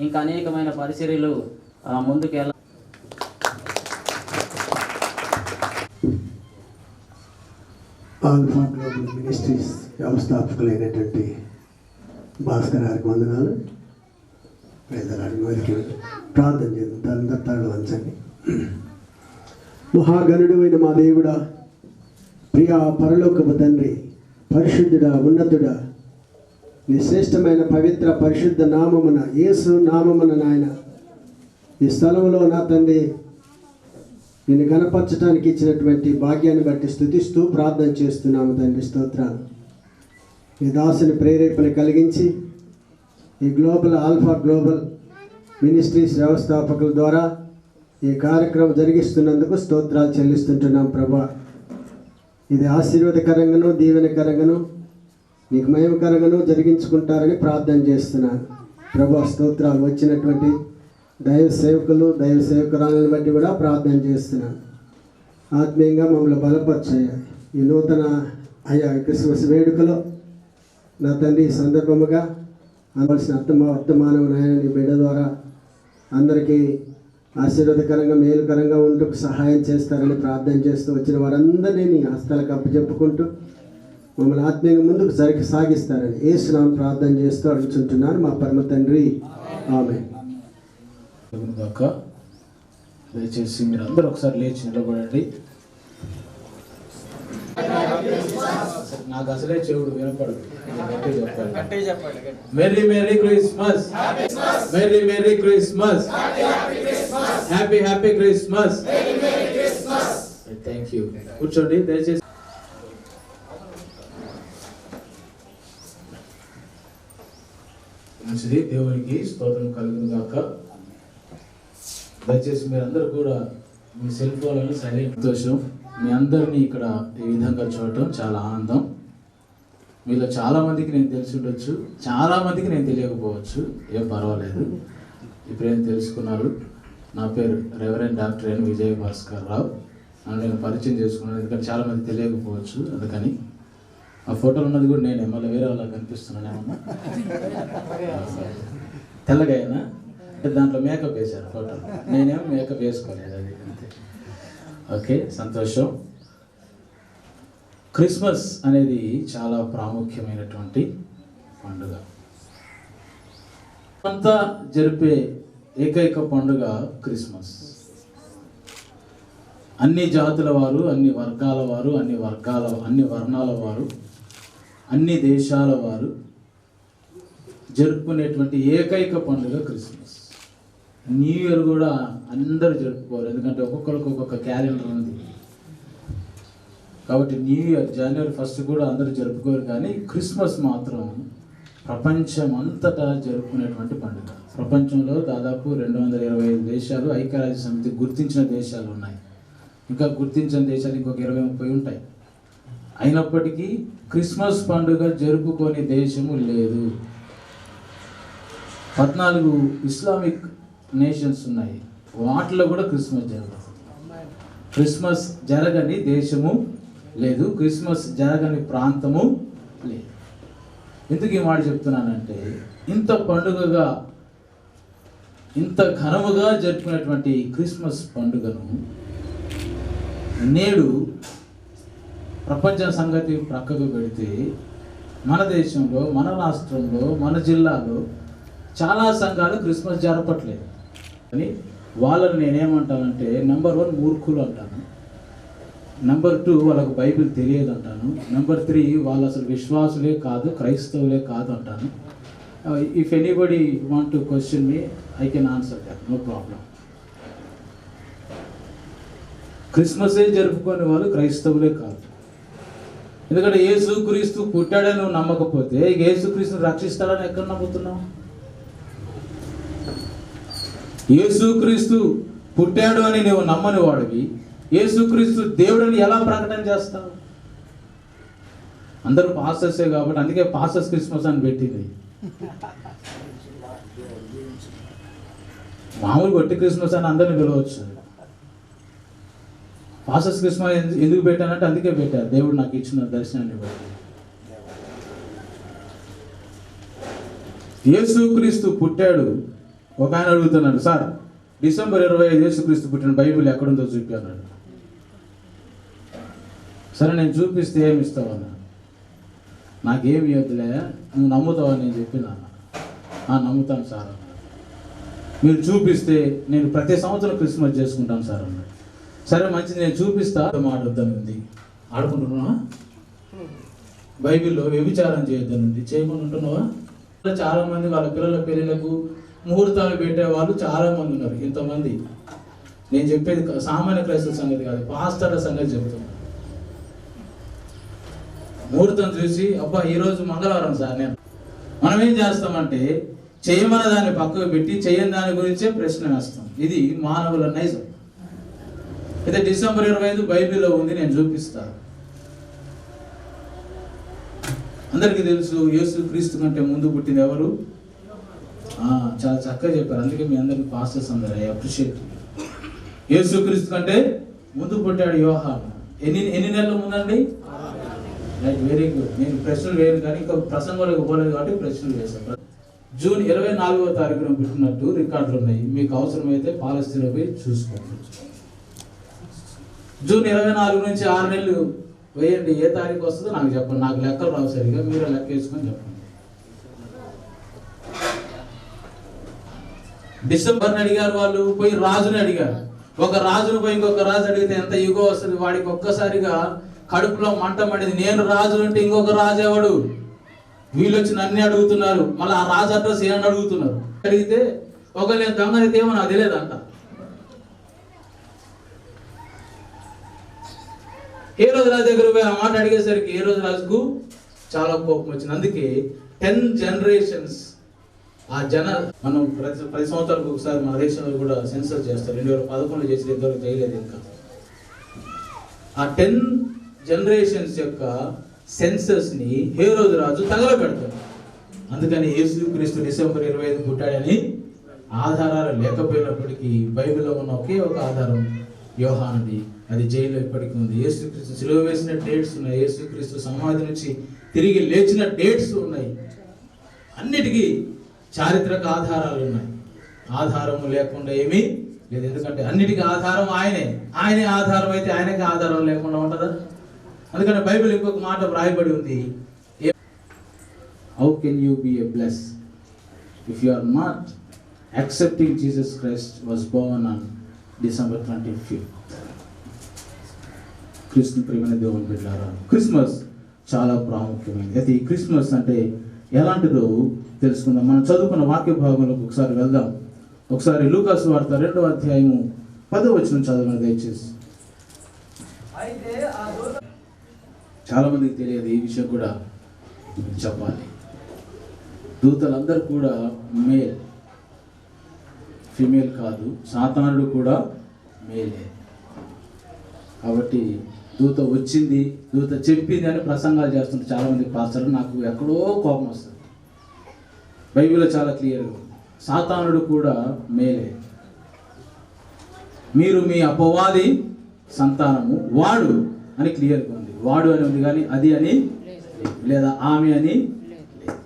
ఇంకా అనేకమైన పరిచర్యలు ముందుకు వెళ్ళాలి. ఆల్ఫా గ్లోబల్ మినిస్ట్రీస్ వ్యవస్థాపకులైనటువంటి భాస్కర్ గారికి వందనాలు. పేదలాడి ప్రార్థన చేద్దాం. తరలు వంచండి. మహాగణుడైన మా దేవుడా, ప్రియా పరలోకపు తండ్రి, పరిశుద్ధుడా, ఉన్నతుడా, నీ శ్రేష్టమైన పవిత్ర పరిశుద్ధ నామమున, యేసు నామమున నాయన ఈ స్థలంలో నా తండ్రి నేను గణపరచడానికి ఇచ్చినటువంటి భాగ్యాన్ని బట్టి స్తుతిస్తూ ప్రార్థన చేస్తున్నాము తండ్రి. స్తోత్రాలు. ఈ దాసుని ప్రేరేపణ కలిగించి ఈ ఆల్ఫా గ్లోబల్ మినిస్ట్రీస్ వ్యవస్థాపకుల ద్వారా ఈ కార్యక్రమం జరిగిస్తున్నందుకు స్తోత్రాలు చెల్లిస్తుంటున్నాం ప్రభా. ఇది ఆశీర్వాదకరంగాను దీవెనకరంగాను నీకు మహిమకరంగాను జరిగించుకుంటారని ప్రార్థన చేస్తున్నాను ప్రభా. స్తోత్రాలు. వచ్చినటువంటి దైవ సేవకులు దైవ సేవకురాలను బట్టి కూడా ప్రార్థన చేస్తున్నాను. ఆత్మీయంగా మమ్మల్ని బలపరచాయి. ఈ నూతన క్రిస్మస్ వేడుకలో నా తండ్రి సందర్భముగా అనవలసిన వర్తమానం నీ బిడ్డ ద్వారా అందరికీ ఆశీర్వాదకరంగా మేలుకరంగా ఉంటూ సహాయం చేస్తారని ప్రార్థన చేస్తూ వచ్చిన వారందరినీ నీ హస్తాలకు అప్పచెప్పుకుంటూ మమ్మల్ని ఆత్మీయంగా ముందుకు సాగిస్తారని యేసునామమున ప్రార్థన చేస్తూ అడుగుతుంటున్నాను మా పరమ తండ్రి. ఆమేన్. దయచేసి మీరు అందరూ ఒకసారి లేచి నిలబడండి. నాకు అసలే చెవుడు వినపడదు. Merry merry Christmas, merry merry Christmas, happy happy Christmas. Thank you. కూర్చోండి దయచేసి. మంచిది. దేవునికి స్తోత్రం కలుగును గాక. దయచేసి మీరందరూ కూడా మీ సెల్ ఫోన్లను సైలెంట్. సంతోషం. మీ అందరినీ ఇక్కడ ఈ విధంగా చూడటం చాలా ఆనందం. మీలో చాలామందికి నేను తెలిసి ఉండొచ్చు, చాలామందికి నేను తెలియకపోవచ్చు. ఏం పర్వాలేదు. ఇప్పుడేం తెలుసుకున్నారు. నా పేరు reverend doctor N Vijay Bhaskar Rao. నన్ను నేను పరిచయం చేసుకున్నాను, ఎందుకంటే చాలామంది తెలియకపోవచ్చు. అందుకని ఆ ఫోటోలు ఉన్నది కూడా నేనే. మళ్ళీ వేరే వాళ్ళకి కనిపిస్తున్నాను ఏమన్నా? తెల్లగా అయినా దాంట్లో మేకప్ వేశారు ఫోటోలు. నేనేమో మేకప్ వేసుకోలేదు. అది అంతే. ఓకే, సంతోషం. క్రిస్మస్ అనేది చాలా ప్రాముఖ్యమైనటువంటి పండుగ. అంతా జరిపే ఏకైక పండుగ క్రిస్మస్. అన్ని జాతుల వారు, అన్ని వర్గాల వారు, అన్ని వర్ణాల వారు, అన్ని దేశాల వారు జరుపుకునేటువంటి ఏకైక పండుగ క్రిస్మస్. న్యూ ఇయర్ కూడా అందరూ జరుపుకోరు, ఎందుకంటే ఒక్కొక్కరికి ఒక్కొక్క క్యాలెండర్ ఉంది. కాబట్టి న్యూ ఇయర్ జనవరి 1 కూడా అందరూ జరుపుకోరు. కానీ క్రిస్మస్ మాత్రం ప్రపంచం అంతటా జరుపుకునేటువంటి పండుగ. ప్రపంచంలో దాదాపు 225 దేశాలు, ఐక్యరాజ్య సమితి గుర్తించిన దేశాలు ఉన్నాయి. ఇంకా గుర్తించిన దేశాలు ఇంకొక 20-30 ఉంటాయి. అయినప్పటికీ క్రిస్మస్ పండుగ జరుపుకోని దేశము లేదు. 14 ఇస్లామిక్ నేషన్స్ ఉన్నాయి, వాటిలో కూడా క్రిస్మస్ జరగదు. క్రిస్మస్ జరగని దేశము లేదు, క్రిస్మస్ జరగని ప్రాంతము లేదు. ఎందుకు ఈ మాట చెప్తున్నానంటే, ఇంత పండుగగా ఇంత ఘనముగా జరుపుకునేటువంటి క్రిస్మస్ పండుగను నేడు ప్రపంచ సంగతి ప్రక్కకు పెడితే మన దేశంలో, మన రాష్ట్రంలో, మన జిల్లాలో చాలా సంఘాలు క్రిస్మస్ జరపట్లేదు. అని వాళ్ళని నేనేమంటానంటే, నెంబర్ 1 మూర్ఖులు అంటాను, నెంబర్ 2 వాళ్ళకు బైబిల్ తెలియదు అంటాను, నెంబర్ 3 వాళ్ళు అసలు విశ్వాసులే కాదు, క్రైస్తవులే కాదు అంటాను. If anybody want to question me, I can answer that, no problem. క్రిస్మసే జరుపుకునే వాళ్ళు క్రైస్తవులే కాదు. ఎందుకంటే యేసుక్రీస్తు పుట్టాడని నువ్వు నమ్మకపోతే యేసుక్రీస్తుని రక్షిస్తాడని ఎక్కడ నమ్ముతున్నావు? యేసుక్రీస్తు పుట్టాడు అని నువ్వు నమ్మని వాడివి యేసుక్రీస్తు దేవుడని ఎలా ప్రకటన చేస్తావు? అందరూ పాస్టర్సే కాబట్టి అందుకే పాస్టర్స్ క్రిస్మస్ అని పెట్టింది. మామూలు కొట్టి క్రిస్మస్ అని అందరిని పిలవచ్చు. పాస్టర్స్ క్రిస్మస్ ఎందుకు పెట్టానంటే అందుకే పెట్టారు, దేవుడు నాకు ఇచ్చిన దర్శనాన్ని బట్టి. యేసుక్రీస్తు పుట్టాడు. ఒక ఆయన అడుగుతున్నాడు, సార్ డిసెంబర్ 25 యేసుక్రీస్తు పుట్టిన బైబిల్ ఎక్కడుందో చూపి అన్నాడు. సరే నేను చూపిస్తే ఏమి ఇస్తావన్నా, నాకేమి ఇవ్వద్దులే, నువ్వు నమ్ముతావని నేను చెప్పినా. నమ్ముతాను సార్ అన్నాడు. మీరు చూపిస్తే నేను ప్రతి సంవత్సరం క్రిస్మస్ చేసుకుంటాను సార్ అన్నాడు. సరే మంచిది, నేను చూపిస్తా. మాట వద్దని ఉంది, ఆడుకుంటున్నావా? బైబిల్లో వ్యభిచారం చేయొద్దని ఉంది, చేయకుండా ఉంటున్నావా? చాలా మంది వాళ్ళ పిల్లల పెళ్ళిళ్ళకు ముహూర్తాలు పెట్టే వాళ్ళు చాలా మంది ఉన్నారు. ఇంతమంది నేను చెప్పేది సామాన్య క్రైస్తవ సంగతి కాదు, పాస్టర్ల సంగతి చెబుతున్నాను. ముహూర్తం చూసి అబ్బా ఈరోజు మంగళవారం సార్, మనం ఏం చేస్తామంటే చేయమన్న దాన్ని పక్కకు పెట్టి చేయని దాని గురించే ప్రశ్న వేస్తాం. ఇది మానవుల నైజం. అయితే డిసెంబర్ 25 బైబిల్లో ఉంది, నేను చూపిస్తాను. అందరికీ తెలుసు యేసు క్రీస్తు కంటే ముందు పుట్టింది ఎవరు? చాలా చక్కగా చెప్పారు. అందుకే మీ అందరికి పాస్టర్స్ అందరూ ఐ అప్రిషియేట్. యేసు క్రీస్తు కంటే ముందు పుట్టాడు యోహాను. ఎన్ని నెలల ముందండి? Right, very good. నేను ప్రశ్నలు వేయను కానీ ఇంకా ప్రసంగంలోకి పోలేదు కాబట్టి ప్రశ్నలు వేశాను. జూన్ 24వ తారీఖున పుట్టినట్టు రికార్డులు ఉన్నాయి, మీకు అవసరమైతే పాలస్తీనా పోయి చూసుకోండి. జూన్ 24 నుంచి 6 నెలలు వేయండి, ఏ తారీఖు వస్తుందో నాకు చెప్పండి. నాకు లెక్కలు రావు సరిగా, మీరు లెక్క వేసుకొని చెప్పండి. డిసెంబర్ని అడిగారు వాళ్ళు, పోయి రాజుని అడిగారు. ఒక రాజును పోయి ఇంకొక రాజు అడిగితే ఎంత యుగో వస్తుంది. వాడికి ఒక్కసారిగా కడుపులో మంట మండింది. నేను రాజు అంటే ఇంకొక రాజు ఎవడు? వీళ్ళు వచ్చి నన్ను అడుగుతున్నారు, మళ్ళీ ఆ రాజు అడ్రస్ ఏమని అడుగుతున్నారు. అడిగితే ఒకవేళ నేను దొంగనైతే ఏమో నాకు తెలియదంట. ఏ రోజు రాజు దగ్గర పోయి ఆ మాట అడిగేసరికి ఏ రోజు రాజుకు చాలా కోపం వచ్చింది. అందుకే 10 generations ఆ మనం ప్రతి సంవత్సరాలకు ఒకసారి మన దేశంలో కూడా సెన్సస్ చేస్తారు. 2011 చేసి ఇంతవరకు చేయలేదు ఇంకా. ఆ 10 generations యొక్క సెన్సస్ ని హేరోదు రాజు తగలబెడతాడు. అందుకని యేసుక్రీస్తు డిసెంబర్ 25 పుట్టాడని ఆధారాలు లేకపోయినప్పటికీ బైబిల్లో ఉన్న ఒకే ఒక ఆధారం యోహానుది. అది జైల్లో ఇప్పటికీ ఉంది. యేసుక్రీస్తు సిలువ వేసిన డేట్స్ ఉన్నాయి, యేసుక్రీస్తు సమాధి నుంచి తిరిగి లేచిన డేట్స్ ఉన్నాయి. అన్నిటికీ చారిత్రక ఆధారాలు ఉన్నాయి. ఆధారము లేకుండా ఏమీ లేదు. ఎందుకంటే అన్నిటికీ ఆధారం ఆయనే ఆధారం అయితే ఆయనకి ఆధారం లేకుండా ఉంటుందా? అందుకని బైబిల్ ఇంకొక మాట వ్రాయబడి ఉంది, how can you be a bless if you are not accepting Jesus Christ was born on December 25th. క్రిస్మ ప్రియమైన దేవుని బిడ్డలారా, క్రిస్మస్ చాలా ప్రాముఖ్యమైనది. అయితే ఈ క్రిస్మస్ అంటే ఎలాంటిదో తెలుసుకుందాం. మనం చదువుకున్న వాక్య భాగంలోకి ఒకసారి వెళ్దాం. ఒకసారి లూకా సువార్త 2వ అధ్యాయము 10వ వచనం చదవండి దయచేసి. చాలా మందికి తెలియదు, ఈ విషయం కూడా చెప్పాలి. దూతలందరూ కూడా మేల్, ఫిమేల్ కాదు. సాతానుడు కూడా మేలే. కాబట్టి దూత వచ్చింది, దూత చెప్పింది అని ప్రసంగాలు చేస్తుంటే చాలామంది పాస్టర్లు నాకు ఎక్కడో కోపం వస్తుంది. బైబిల్లో చాలా క్లియర్గా సాతానుడు కూడా మేలే. మీరు మీ అపవాది సంతానము, వాడు అని క్లియర్గా ఉంది. వాడు అని ఉంది కానీ అది అని లేదా ఆమె అని లేదు.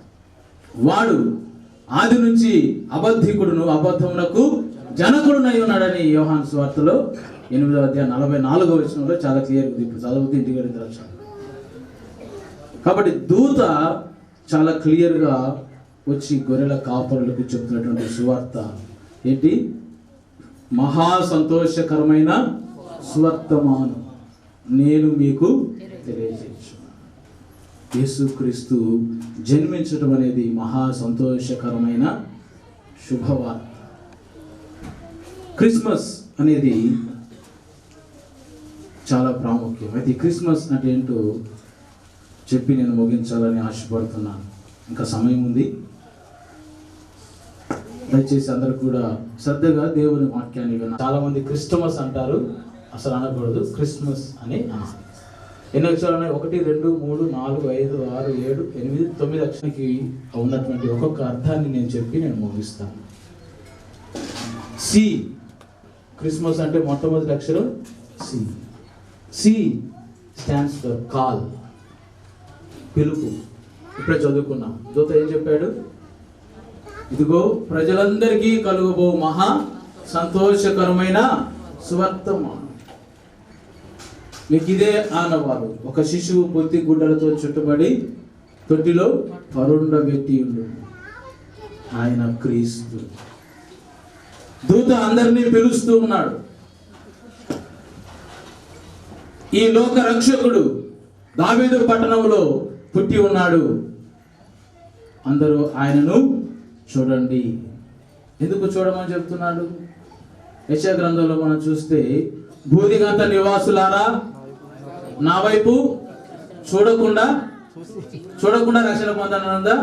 వాడు ఆది నుంచి అబద్ధికుడును అబద్ధమునకు జనకుడునై ఉన్నాడని యోహాను సువార్తలో 8వ అధ్యాయం 44వ వచనంలో చాలా క్లియర్గా ఉంది. ఇప్పుడు చదువుతూ ఇంటికి వెళ్ళిన. కాబట్టి దూత చాలా క్లియర్గా వచ్చి గొర్రెల కాపరులకు చెప్తున్నటువంటి సువార్త ఏంటి? మహా సంతోషకరమైన సువర్తమానం నేను మీకు తెలియజేయచ్చు. యేసుక్రీస్తు జన్మించడం అనేది మహా సంతోషకరమైన శుభవార్త. క్రిస్మస్ అనేది చాలా ప్రాముఖ్యం. అయితే ఈ క్రిస్మస్ అంటే ఏంటో చెప్పి నేను ముగించాలని ఆశపడుతున్నాను. ఇంకా సమయం ఉంది. దయచేసి అందరూ కూడా శ్రద్ధగా దేవుని వాక్యాన్ని విన్నారు. చాలా మంది క్రిస్టమస్ అంటారు, అసలు అనకూడదు, క్రిస్మస్ అని అనాలి. ఎన్ని అక్షరాలు ఉన్నాయి? 1, 2, 3, 4, 5, 6, 7, 8, 9 అక్షరానికి ఉన్నటువంటి ఒక్కొక్క అర్థాన్ని నేను చెప్పి నేను ముగిస్తాను. సి, క్రిస్మస్ అంటే మొట్టమొదటి అక్షరం C. C stands for call, పిలుపు. ఇప్పుడే చదువుకున్నాం. దూత ఏం చెప్పాడు? ఇదిగో ప్రజలందరికీ కలుగబో మహా సంతోషకరమైన సువర్తమానం. మీకు ఇదే ఆనవాలు. ఒక శిశువు పొత్తి గుడ్డలతో చుట్టుబడి తొట్టిలో పరుండబెట్టి ఉండు. ఆయన క్రీస్తు. దూత అందరినీ పిలుస్తూ ఉన్నాడు. ఈ లోక రక్షకుడు దావీదు పట్టణంలో పుట్టి ఉన్నాడు. అందరూ ఆయనను చూడండి. ఎందుకు చూడమని చెప్తున్నాడు? యెషయా గ్రంథంలో మనం చూస్తే, భూదిగంత నివాసులారా నా వైపు చూడకుండా రక్షణ పొందనుందా?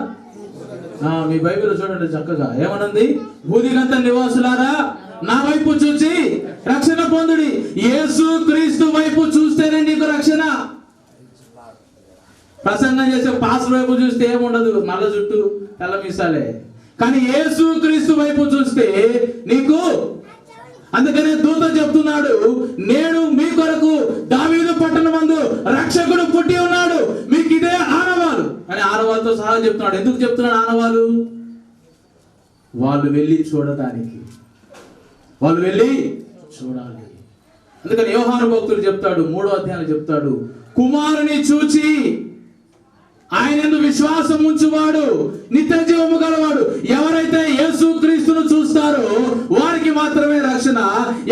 మీ బైబిల్ చూడండి చక్కగా ఏమనుంది? భూదిగంత నివాసులారా నా వైపు చూసి రక్షణ పొందుడి. యేసు క్రీస్తు వైపు చూస్తేనే నీకు రక్షణ. ప్రసంగం చేసే పాస్ వైపు చూస్తే ఏముండదు, నల్ల జుట్టు తెల్ల మీసాలే. కానీ యేసు క్రీస్తు వైపు చూస్తే నీకు. అందుకనే దూత చెప్తున్నాడు, నేడు మీ కొరకు దావీదు పట్టణమందు రక్షకుడు పుట్టి ఉన్నాడు, మీకు ఇదే ఆనవాలు అని ఆనవాళ్ళతో సహా చెప్తున్నాడు. ఎందుకు చెప్తున్నాడు ఆనవాలు? వాళ్ళు వెళ్ళి చూడటానికి, వాళ్ళు వెళ్ళి చూడాలి. అందుకని యోహాను భక్తులు చెప్తాడు, 3వ అధ్యాయంలో చెప్తాడు, కుమారుని చూచి ఆయనందు విశ్వాసం ఉంచువాడు నిత్య జీవము గలవాడు. ఎవరైతే యేసు క్రీస్తును చూస్తారో వారికి మాత్రమే రక్షణ.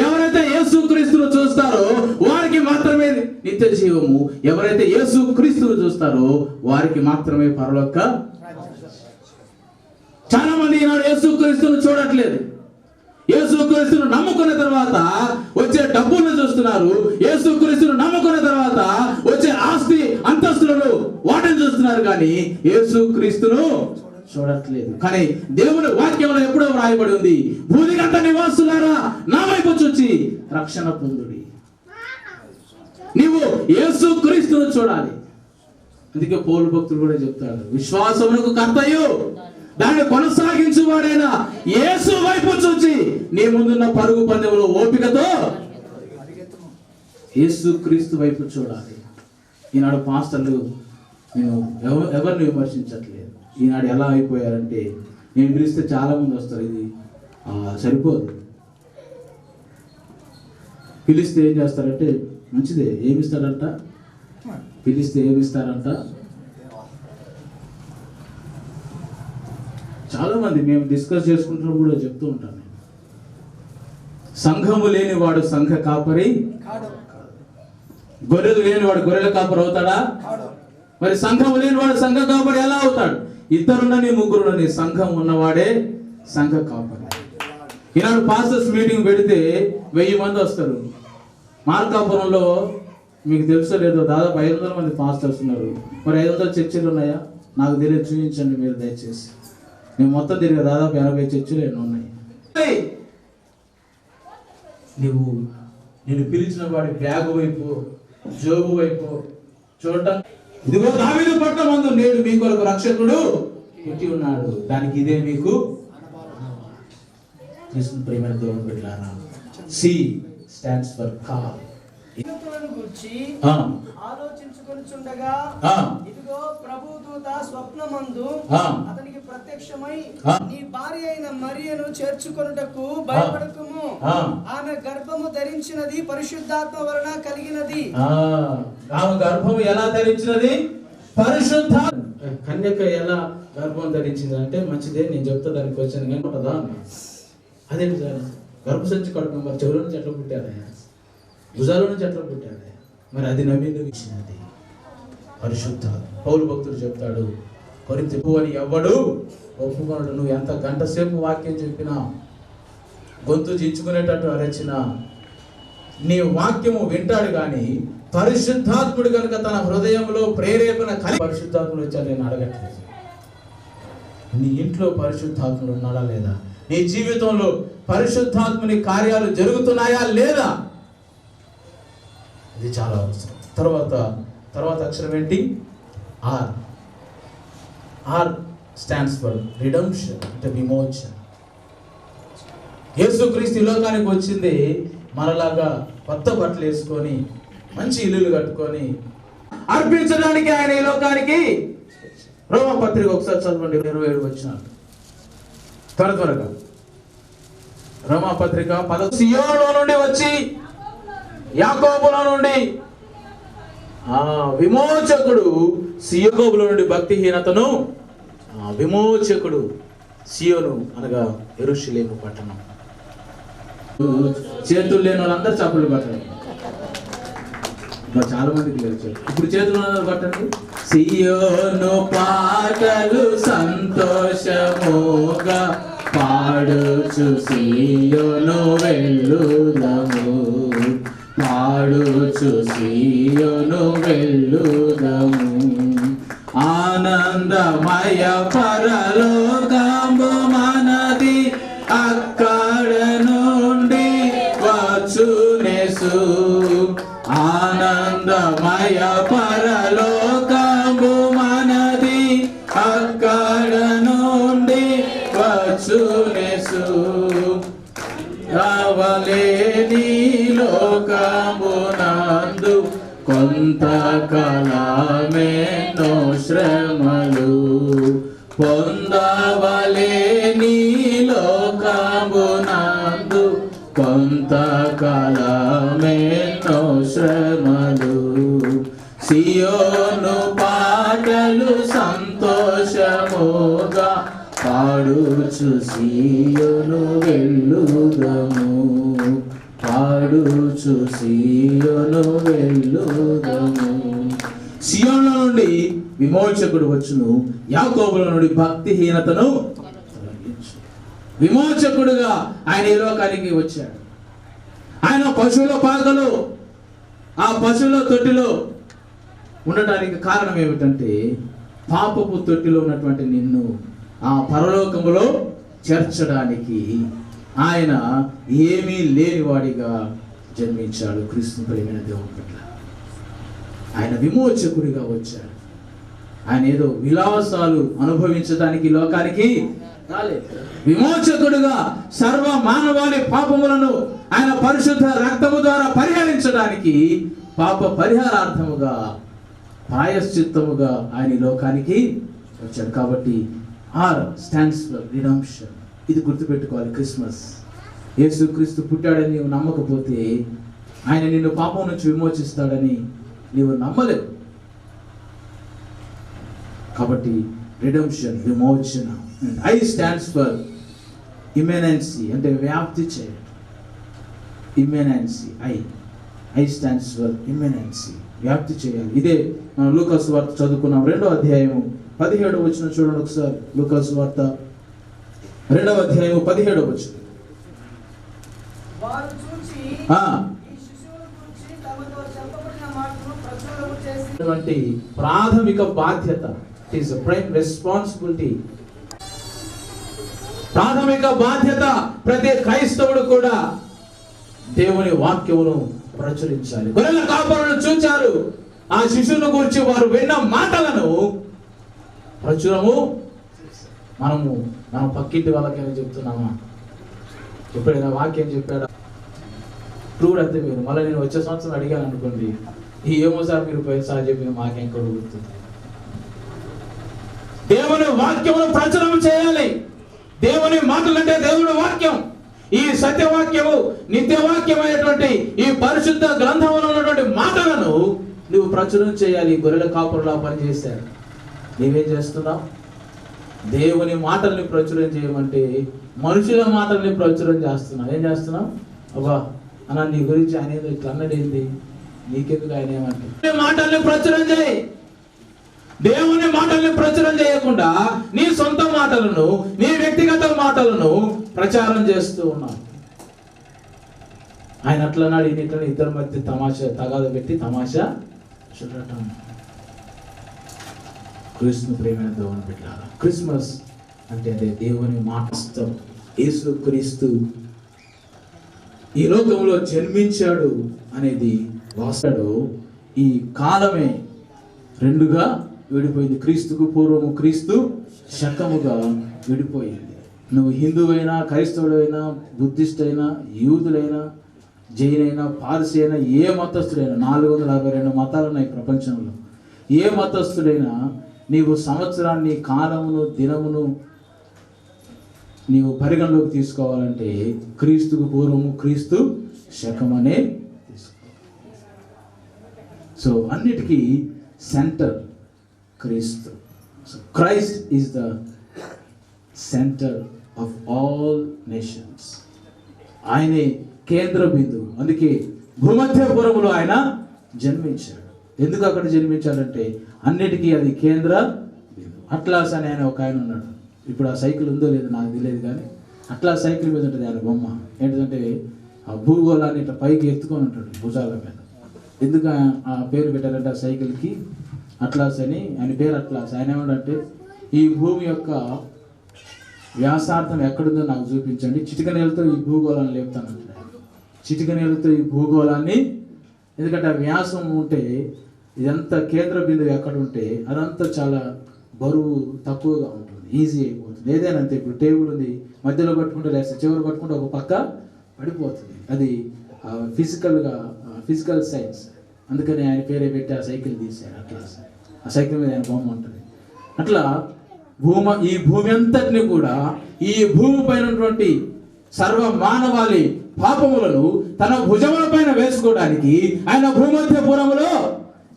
ఎవరైతే యేసు క్రీస్తును చూస్తారో వారికి మాత్రమే నిత్య జీవము. ఎవరైతే యేసు క్రీస్తును చూస్తారో వారికి మాత్రమే పరలోక. చాలా మంది ఈనాడు యేసు క్రీస్తును చూడట్లేదు. యేసు క్రీస్తును నమ్ముకున్న తర్వాత వచ్చే డబ్బులను చూస్తున్నారు. యేసు క్రీస్తును నమ్ముకున్న తర్వాత వచ్చే ఆస్తి అంతస్తులను వాటిని చూస్తున్నారు, కానీ యేసు క్రీస్తును చూడట్లేదు. కానీ దేవుని వాక్యంలో ఎప్పుడో వ్రాయబడి ఉంది, భూదిగంత నివాసులారా నా వైపు చూచి రక్షణ పొందుడి. నీవు యేసు క్రీస్తును చూడాలి. అందుకే పౌలు భక్తులు కూడా చెప్తాడు, విశ్వాసమునకు కర్తయు దాన్ని కొనసాగించువాడైనా యేసు వైపు చూచి నీ ముందున్న పరుగు పందెంలో ఓపికతో యేసు క్రీస్తు వైపు చూడాలి. ఈనాడు పాస్టర్లు, నేను ఎవరిని విమర్శించట్లేదు, ఈనాడు ఎలా అయిపోయారంటే, నేను పిలిస్తే చాలా మంది వస్తారు, ఇది సరిపోదు. పిలిస్తే ఏం చేస్తారంటే, మంచిదే, ఏమిస్తారంట, పిలిస్తే ఏమిస్తారంట. చాలా మంది మేము డిస్కస్ చేసుకుంటున్నప్పుడు కూడా చెప్తూ ఉంటాను, సంఘము లేనివాడు సంఘ కాపరి, గొర్రెలు లేనివాడు గొర్రెల కాపరి అవుతాడా? మరి సంఘము లేనివాడు సంఘ కాపరి ఎలా అవుతాడు? ఇద్దరున్నని ముగ్గురున్నని సంఘం ఉన్నవాడే సంఘ కాపరి. ఈనాడు పాస్టర్స్ మీటింగ్ పెడితే 1000 మంది వస్తారు. మార్కాపురంలో మీకు తెలుసో లేదో దాదాపు 500 మంది పాస్టర్స్ ఉన్నారు. మరి 500 చర్చిలు ఉన్నాయా? నాకు తెలియదు, చూపించండి మీరు దయచేసి. నేను మొత్తం తిరిగి దాదాపు 80 చర్చిలు ఎన్నో ఉన్నాయి. నేను పిలిచిన వాడి బ్యాగు వైపు, జోబు వైపు చూడటం. ఇదిగో దావీదు పట్టణమందు నేడు మీ కొరకు రక్షకుడు పుట్టి ఉన్నాడు, దానికి ఇదే మీకు. ప్రియమైన దేవుని బిడ్డలారా, సి స్టాండ్స్ ఫర్ కాల్. ఆలోచించుకొనుచుండగా ఇదిగో ప్రభుదూత స్వప్నమందు అతనికి ప్రత్యక్షమై, నీ భార్య అయిన మరియను చేర్చుకొనుటకు భయపడకుము, ఆమె గర్భము ధరించినది పరిశుద్ధాత్మ వలన కలిగినది. ఆమె గర్భము ఎలా ధరించినది? పరిశుద్ధ. కన్యక ఎలా గర్భం ధరించింది అంటే, మంచిదే, నేను చెప్తా దానికి వచ్చాను కానీ ఉంటుందా? అదేంటి సార్, గర్భసంచి కడుపు మరి చెవుల నుంచి ఎట్లా పుట్టారా, భుజాల నుంచి ఎట్లా పుట్టారా? మరి అది నమ్మింది ఇచ్చినది పరిశుద్ధ. పౌలు భక్తుడు చెప్తాడు, కొరింథీ అని ఎవ్వడు ఒప్పుకోడు. నువ్వు ఎంత గంట సేపు వాక్యం చెప్పినా, గొంతు చించుకునేటట్టు అరచినా, నీ వాక్యము వింటాడు కానీ పరిశుద్ధాత్ముడు కనుక తన హృదయంలో ప్రేరేపణ కలిగి పరిశుద్ధాత్ముడు వచ్చాడు నేను అడగట్లేదు. నీ ఇంట్లో పరిశుద్ధాత్ముడు ఉన్నాడా లేదా? నీ జీవితంలో పరిశుద్ధాత్ముని కార్యాలు జరుగుతున్నాయా లేదా? ఇది చాలా అవసరం. తర్వాత అక్షరం ఏంటి? R. R stands for redemption, అంటే విమోచన. యేసుక్రీస్తు ఈ లోకానికి వచ్చింది మనలాగా కొత్త బట్టలు వేసుకొని మంచి ఇల్లులు కట్టుకొని అర్పించడానికి ఆయన ఈ లోకానికి. రోమపత్రిక ఒకసారి చదవండి, 27 వచనాలు త్వరగా. రోమపత్రిక 10. సియోను నుండి వచ్చి, యాకోబులో నుండి విమోచకుడు సియోనులో నుండి భక్తిహీనతను విమోచకుడు సియోను అనగా యెరూషలేము పట్టణం. చేతులు లేని వాళ్ళందరూ చప్పులు పట్టండి. చాలా మందికి లేదు. ఇప్పుడు చేతులు పట్టండి. సియోను పాటలు సంతోషముగా పాడుచు సియోను వెళ్ళుదము, పాడుచు సియోను వెళ్ళుదము. ఆనందమయ పరలోకము మనది, అక్కడ నుండి వచ్చునేసు. ఆనందమయ పరలోకము మనది, అక్కడ నుండి వచ్చునేసు. రావలేని లోకమునందు కొంతకాలమేనో శ్రమలు, పొందవలేని లోకమునందు కొంతకాలమేనో శ్రమలు. సియోను పాటలు సంతోషముగా పాడుచు సియోను వెళ్ళుదము, పాడుచు సియోను వెళ్ళుదము. సియోను నుండి విమోచకుడు వచ్చును, యాకోబుల నుండి భక్తిహీనతను తొలగించు. విమోచకుడుగా ఆయన ఈ లోకానికి వచ్చాడు. ఆయన పశువుల పాకలో, ఆ పశువుల తొట్టిలో ఉండటానికి కారణం ఏమిటంటే, పాపపు తొట్టిలో ఉన్నటువంటి నిన్ను ఆ పరలోకములో చేర్చడానికి ఆయన ఏమీ లేనివాడిగా జన్మించాడు. క్రీస్తు ప్రియమైన దేవుని పట్ల ఆయన విమోచకుడిగా వచ్చాడు. ఆయన ఏదో విలాసాలు అనుభవించడానికి లోకానికి రాలేదు. విమోచకుడుగా సర్వ మానవాళి పాపములను ఆయన పరిశుద్ధ రక్తము ద్వారా పరిహరించడానికి, పాప పరిహారార్థముగా, ప్రాయశ్చిత్తముగా ఆయన ఈ లోకానికి వచ్చాడు. కాబట్టి ఆర్ స్టాండ్స్ ఫర్ రిడెంప్షన్. ఇది గుర్తుపెట్టుకోవాలి. క్రిస్మస్ యేసుక్రీస్తు పుట్టాడని నీవు నమ్మకపోతే, ఆయన నిన్ను పాపం నుంచి విమోచిస్తాడని నీవు నమ్మలేవు. కాబట్టి రిడెంప్షన్, విమోచన. ఐ స్టాండ్స్ ఫర్ ఇమ్మెనెన్సీ, అంటే వ్యాప్తి చేయడం. ఇమ్మెనెన్సీ, ఐ స్టాండ్స్ ఫర్ ఇమ్మెనెన్సీ, వ్యాప్తి చేయాలి. ఇదే మనం లూకాసు వార్త చదువుకున్నాం, 2వ అధ్యాయము 17వ వచనం చూడండి ఒకసారి. లూకాసు వార్త 2వ అధ్యాయము 17వ వచనం. ప్రాథమిక బాధ్యత, ఇట్ ఈస్ ప్రైమ్ రెస్పాన్సిబిలిటీ. ప్రాథమిక బాధ్యత ప్రతి క్రైస్తవుడు కూడా దేవుని వాక్యమును ప్రచురించాలి. గొర్రెల కాపరులను చూచారు, ఆ శిశువును గురించి వారు విన్న మాటలను ప్రచురము. మనం పక్కింటి వాళ్ళకైనా చెప్తున్నామా? ఎప్పుడైనా వాక్యం చెప్పాడా? ప్రూడ్ అంతే. మీరు మళ్ళీ నేను వచ్చే సంవత్సరం అడిగాను అనుకోండి, ఏమో సార్ మీరు పోయినసారి చెప్పిన మాకేం కూడా గుర్తుంది. దేవుని వాక్యమును ప్రచురం చేయాలి. దేవుని మాటలు అంటే దేవుని వాక్యం. ఈ సత్యవాక్యము, నిత్యవాక్యమైనటువంటి ఈ పరిశుద్ధ గ్రంథంలో ఉన్నటువంటి మాటలను నువ్వు ప్రచురం చేయాలి. గొర్రెల కాపురులా పనిచేశారు. నీవేం చేస్తున్నావు? దేవుని మాటల్ని ప్రచురం చేయమంటే మనుషుల మాటల్ని ప్రచురం చేస్తున్నావు. ఏం చేస్తున్నావు? అబ్బా అన్న నీ గురించి ఆయన ఏదో ఇట్లా అన్నడేంటి, నీకెందుకు ఆయన ఏమంటే? మాటల్ని ప్రచురం చేయి. దేవుని మాటల్ని ప్రచురం చేయకుండా నీ సొంత మాటలను, నీ వ్యక్తిగత మాటలను ప్రచారం చేస్తూ ఉన్నావు. ఆయన అట్లన్నాడు, ఈయన ఇట్లా, ఇద్దరి మధ్య తమాషా తగాద పెట్టి తమాషా చూడటం. క్రీస్తు ప్రేమైన దేవుని బిడ్డలారా, క్రిస్మస్ అంటే అదే దేవుని మాట. యేసుక్రీస్తు ఈ లోకంలో జన్మించాడు అనేది వాస్తాడు. ఈ కాలమే రెండుగా విడిపోయింది. క్రీస్తుకు పూర్వము, క్రీస్తు శకముగా విడిపోయింది. నువ్వు హిందువైనా, క్రైస్తవుడైనా, బుద్ధిస్ట్ అయినా, యూదులైనా, జైన్ అయినా, పార్సీ అయినా, ఏ మతస్థుడైనా, 452 మతాలు ఉన్నాయి ప్రపంచంలో. ఏ మతస్థుడైనా నీవు సంవత్సరాన్ని, కాలమును, దినమును నీవు పరిగణలోకి తీసుకోవాలంటే క్రీస్తుకు పూర్వము, క్రీస్తు శకమనే తీసుకో. సో అన్నిటికీ సెంటర్ క్రీస్తు. So Christ is the centre of all nations. ఆయనే కేంద్ర బిందువు. అందుకే భూమధ్యపురములో ఆయన జన్మించాడు. ఎందుకు అక్కడ జన్మించాడంటే అన్నిటికీ అది కేంద్ర బిందువు. అట్లాస్ అని ఆయన ఒక ఆయన ఉన్నాడు. ఇప్పుడు ఆ సైకిల్ ఉందో లేదో నాకు తెలియదు, కానీ అట్లా సైకిల్ మీద ఉంటుంది ఆయన బొమ్మ. ఏంటంటే ఆ భూగోళాన్ని ఇట్లా పైకి ఎత్తుకొని ఉంటాడు భుజాల మీద. ఎందుకు ఆ పేరు పెట్టారంటే ఆ సైకిల్కి అట్లాస్ అని, ఆయన పేరు అట్లాస్. ఆయన ఏమంటే ఈ భూమి యొక్క వ్యాసార్థం ఎక్కడుందో నాకు చూపించండి, చిటిక నేలతో ఈ భూగోళాన్ని లేపుతానంటాడు. చిటిక నేలతో ఈ భూగోళాన్ని, ఎందుకంటే ఆ వ్యాసం ఉంటే ఇదంతా కేంద్ర బిందువు ఎక్కడ ఉంటే అదంతా చాలా బరువు తక్కువగా ఉంటుంది, ఈజీ అయిపోతుంది. ఏదైనా అంతే. ఇప్పుడు టేబుల్ ఉంది, మధ్యలో పట్టుకుంటే లేస్తే చివరి పట్టుకుంటే ఒక పక్క పడిపోతుంది. అది ఫిజికల్ సైన్స్. అందుకని ఆయన పేరే పెట్టి ఆ సైకిల్ తీశారు అట్లాస్. ఆ సైకిల్ మీద ఆయన బొమ్మ ఉంటుంది. అట్లా ఈ భూమి అంతటిని కూడా, ఈ భూమి పైన ఉన్నటువంటి సర్వ మానవాళి పాపములను తన భుజముల పైన వేసుకోవడానికి ఆయన భూమధ్యపురములో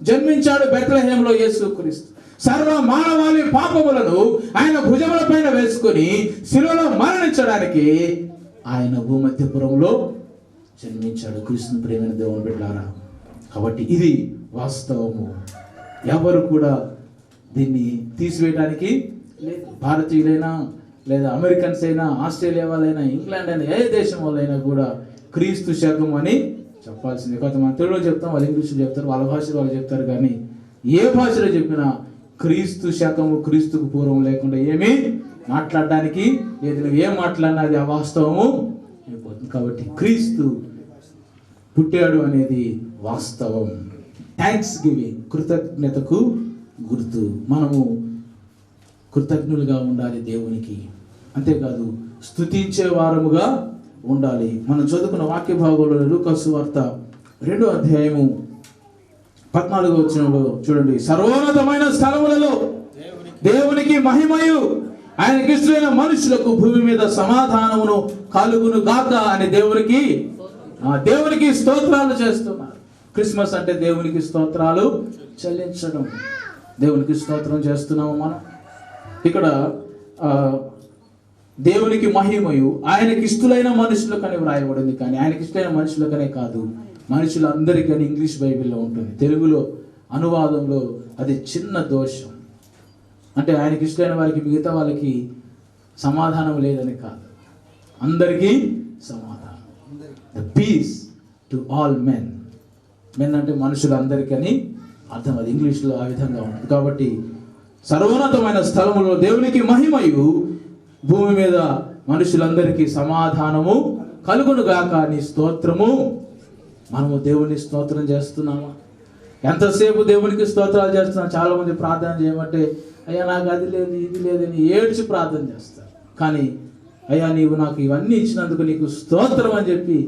జన్మించాడు. బెత్లెహేములో యేసుక్రీస్తు సర్వ మానవాళి పాపములను ఆయన భుజముల పైన వేసుకొని శిలువలో మరణించడానికి ఆయన భూమధ్యపురంలో జన్మించాడు. కృష్ణుని ప్రేమైన దేవుని బిడ్డలారా, కాబట్టి ఇది వాస్తవము. ఎవరు కూడా దీన్ని తీసివేయడానికి లేదు. భారతీయులైనా లేదా అమెరికన్స్ అయినా, ఆస్ట్రేలియా వాళ్ళైనా, ఇంగ్లాండ్ అయినా, ఏ దేశం వాళ్ళైనా కూడా క్రీస్తు శకం అని చెప్పాల్సిందే. కొంత మన తెలుగులో చెప్తాం, వాళ్ళు ఇంగ్లీష్లో చెప్తారు, వాళ్ళ భాషలో వాళ్ళు చెప్తారు. కానీ ఏ భాషలో చెప్పినా క్రీస్తు శకము, క్రీస్తుకు పూర్వం లేకుండా ఏమీ మాట్లాడడానికి లేదు. నువ్వు ఏం మాట్లాడినా అది అవాస్తవము అయిపోతుంది. కాబట్టి క్రీస్తు పుట్టాడు అనేది వాస్తవం. థ్యాంక్స్ గివింగ్, కృతజ్ఞతకు గుర్తు. మనము కృతజ్ఞులుగా ఉండాలి దేవునికి. అంతేకాదు స్తుతించే వారముగా ఉండాలి. మనం చదువుకున్న వాక్య భాగంలో లూకా సువార్త 2వ అధ్యాయము 14వ వచనంలో చూడండి. సర్వోన్నతమైన స్థలములలో దేవునికి మహిమయు, ఆయనకి ఇష్టమైన మనుషులకు భూమి మీద సమాధానమును కలుగును గాక అని దేవునికి స్తోత్రాలు చేస్తున్నారు. క్రిస్మస్ అంటే దేవునికి స్తోత్రాలు చెల్లించడం. దేవునికి స్తోత్రం చేస్తున్నాము మనం. ఇక్కడ దేవునికి మహిమయు, ఆయనకి ఇష్టమైన మనుషులకని వ్రాయబడింది. కానీ ఆయనకి ఇష్టమైన మనుషులకనే కాదు, మనుషులందరికీ ఇంగ్లీష్ బైబిల్లో ఉంటుంది. తెలుగులో అనువాదంలో అది చిన్న దోషం. అంటే ఆయనకి ఇష్టమైన వారికి మిగతా వాళ్ళకి సమాధానం లేదని కాదు, అందరికీ సమాధానం. The peace to all men. Men అంటే మనుషులందరికీ అని అర్థం. అది ఇంగ్లీష్లో ఆ విధంగా ఉంటుంది. కాబట్టి సర్వోన్నతమైన స్థలములో దేవునికి మహిమయు, భూమి మీద మనుషులందరికీ సమాధానము కలుగును గాక నీ స్తోత్రము. మనము దేవుని స్తోత్రం చేస్తున్నామా? ఎంతసేపు దేవునికి స్తోత్రాలు చేస్తున్నాం. చాలా మంది ప్రార్థన చేయమంటే అయ్యా నాకు అది లేదు ఇది లేదని ఏడ్చి ప్రార్థన చేస్తారు. కానీ అయ్యా నీవు నాకు ఇవన్నీ ఇచ్చినందుకు నీకు స్తోత్రం అని చెప్పి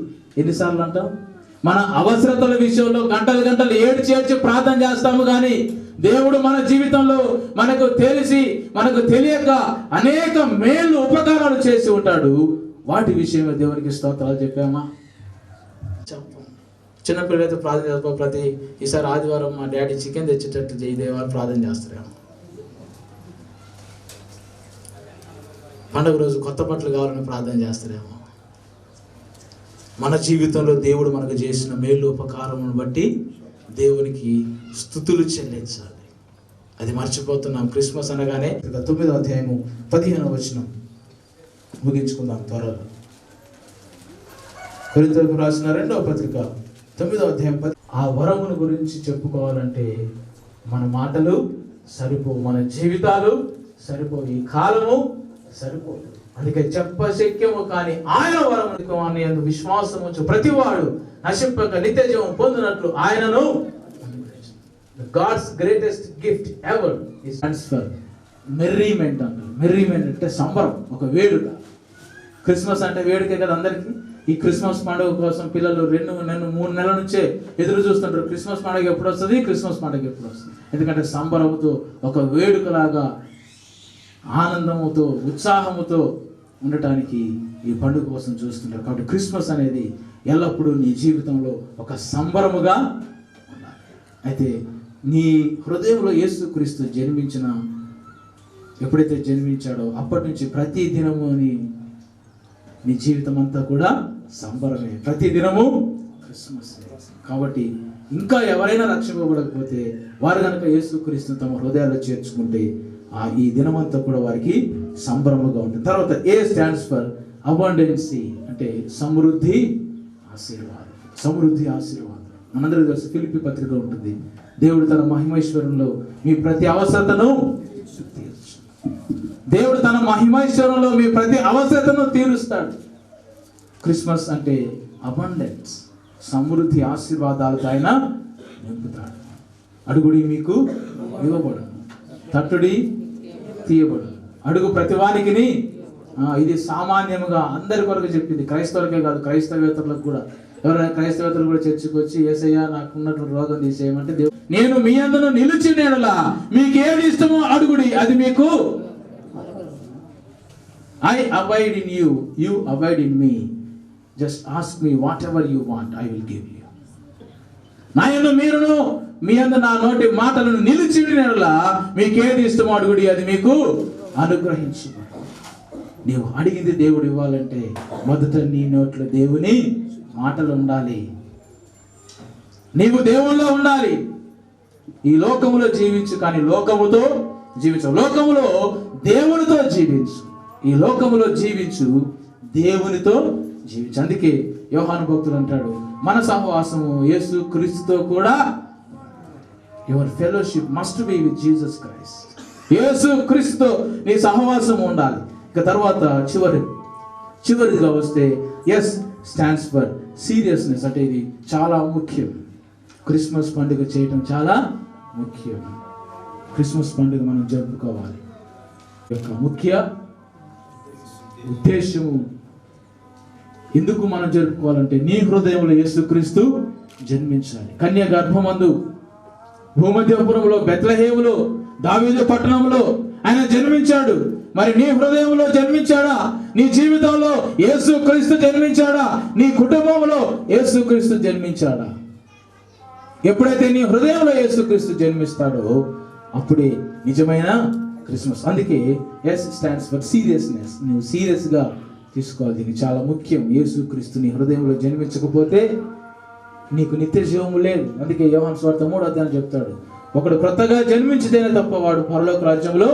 ఎన్నిసార్లు అంటాం? మన అవసరతల విషయంలో గంటలు గంటలు ఏడ్చి ప్రార్థన చేస్తాము. కానీ దేవుడు మన జీవితంలో మనకు తెలిసి మనకు తెలియక అనేక మేలు ఉపకారాలు చేసి ఉంటాడు. వాటి విషయంలో దేవునికి స్తోత్రాలు చెప్పామా? చిన్నపిల్లలైతే ప్రార్థన చేస్తా, ఈసారి ఆదివారం మా డాడీ చికెన్ తెచ్చేటట్టు చేయి దేవాలు ప్రార్థన చేస్తారేమో. పండుగ రోజు కొత్త బట్టలు కావాలని ప్రార్థన చేస్తారేమో. మన జీవితంలో దేవుడు మనకు చేసిన మేలు ఉపకారమును బట్టి దేవునికి స్తుతులు చెల్లించాలి. అది మర్చిపోతున్నాం. క్రిస్మస్ అనగానే 9వ అధ్యాయము 15వ వచనం ముగించుకుందాం త్వరలో. కొరింథీయులకు రాసిన 2వ పత్రిక 9వ అధ్యాయం 10. ఆ వరమును గురించి చెప్పుకోవాలంటే మన మాటలు సరిపోవు, మన జీవితాలు సరిపోవు, ఈ కాలము సరిపోదు. అందుకే చెప్పశక్యము కానీ ఆయన వరముని యందు విశ్వాసం ఉంచు ప్రతివాడు నశింపక నిత్య జీవం పొందినట్లు ఆయనను. God's greatest gift ever is transfer. Merriment అంటారు. మెర్రీమెంట్ అంటే సంబరం, ఒక వేడుక. క్రిస్మస్ అంటే వేడుకే కదా అందరికీ. ఈ క్రిస్మస్ పండుగ కోసం పిల్లలు 3 నెలల నుంచే ఎదురు చూస్తుంటారు. క్రిస్మస్ పండుగ ఎప్పుడు వస్తుంది, క్రిస్మస్ పండుగ ఎప్పుడు వస్తుంది. ఎందుకంటే సంబరముతో, ఒక వేడుకలాగా, ఆనందముతో, ఉత్సాహముతో ఉండటానికి ఈ పండుగ కోసం చూస్తుంటారు. కాబట్టి క్రిస్మస్ అనేది ఎల్లప్పుడూ నీ జీవితంలో ఒక సంబరముగా ఉండాలి. అయితే నీ హృదయంలో యేసుక్రీస్తు ఎప్పుడైతే జన్మించాడో అప్పటి నుంచి ప్రతి దినము నీ జీవితం అంతా కూడా సంబరమే, ప్రతి దినము క్రిస్మస్. కాబట్టి ఇంకా ఎవరైనా రక్షింపబడకపోతే వారు కనుక యేసుక్రీస్తును తమ హృదయాల్లో చేర్చుకుంటే ఈ దినమంతా కూడా వారికి సంబరముగా ఉంటుంది. తర్వాత ఏ స్టాండ్స్ ఫర్ అబాండెన్సీ, అంటే సమృద్ధి ఆశీర్వాదం. సమృద్ధి ఆశీర్వాదం మనందరూ తెలుసు, ఫిలిప్పీ పత్రిక ఉంటుంది, దేవుడు తన మహిమైశ్వరంలో మీ ప్రతి అవసరతను దేవుడు తన మహిమైశ్వరంలో మీ ప్రతి అవసరతను తీరుస్తాడు. క్రిస్మస్ అంటే అబండెన్స్, సమృద్ధి ఆశీర్వాదాలతో ఆయన నింపుతాడు. అడుగుడి మీకు ఇవ్వబడు, తట్టుడి తీయబడు. అడుగు ప్రతి వానికి. ఇది సామాన్యంగా అందరి కొరకు చెప్పింది, క్రైస్తవులకే కాదు, క్రైస్తవేతరులకు కూడా. ఎవరైనా క్రైస్తవేతరులు కూడా చర్చకు వచ్చి యేసయ్యా నాకు ఉన్నటువంటి రోగం తీసేయమంటే, దేవుడు నేను మీ అందును నిలిచి నేడలా మీకు ఏది ఇష్టమో అడుగుడి, అది మీకు. I abide in you, you abide in me. Just ask me whatever you want, I will give you. నాయన మీరును మీ అందు నా నోటి మాటలను నిలిచి నేడలా మీకు ఏది ఇష్టమో అడుగుడి, అది మీకు అనుగ్రహించు. నీవు అడిగింది దేవుడు ఇవ్వాలంటే మొదట నీ నోట్లో దేవుని మాటలు ఉండాలి, నీవు దేవుళ్ళో ఉండాలి. ఈ లోకములో జీవించు, కానీ లోకముతో జీవించు. లోకములో దేవునితో జీవించు, ఈ లోకములో జీవించు, దేవునితో జీవించు. అందుకే యోహాను భక్తుడు అంటాడు, మన సహవాసము యేసు క్రీస్తుతో కూడా, your fellowship must be with Jesus Christ. యేసు క్రీస్తుతో నీ సహవాసం ఉండాలి. ఇక తర్వాత చివరిగా వస్తే ఎస్ స్టాండ్స్ ఫర్ సీరియస్నెస్, అంటే ఇది చాలా ముఖ్యం. క్రిస్మస్ పండుగ చేయటం చాలా ముఖ్యం. క్రిస్మస్ పండుగ మనం జరుపుకోవాలి. యొక్క ముఖ్య ఉద్దేశము ఎందుకు మనం జరుపుకోవాలంటే, నీ హృదయంలో యేసుక్రీస్తు జన్మించాలి. కన్య గర్భమందు భూమధ్యపురంలో బెత్లెహేములో దావీదు పట్టణంలో ఆయన జన్మించాడు. మరి నీ హృదయంలో జన్మించాడా? నీ జీవితంలో యేసుక్రీస్తు జన్మించాడా? నీ కుటుంబంలో యేసుక్రీస్తు జన్మించాడా? ఎప్పుడైతే నీ హృదయంలో యేసుక్రీస్తు జన్మిస్తాడో అప్పుడే నిజమైన క్రిస్మస్. అందుకే ఎస్ స్టాండ్స్ ఫర్ సీరియస్నెస్. నువ్వు సీరియస్గా తీసుకోవాలి, దీన్ని చాలా ముఖ్యం. యేసుక్రీస్తు నీ హృదయంలో జన్మించకపోతే నీకు నిత్య జీవము లేదు. అందుకే యోహాను సువార్త 3వ అధ్యాయం చెప్తాడు, ఒకడు కొత్తగా జన్మించితేనే తప్ప వాడు పరలోక రాజ్యంలో.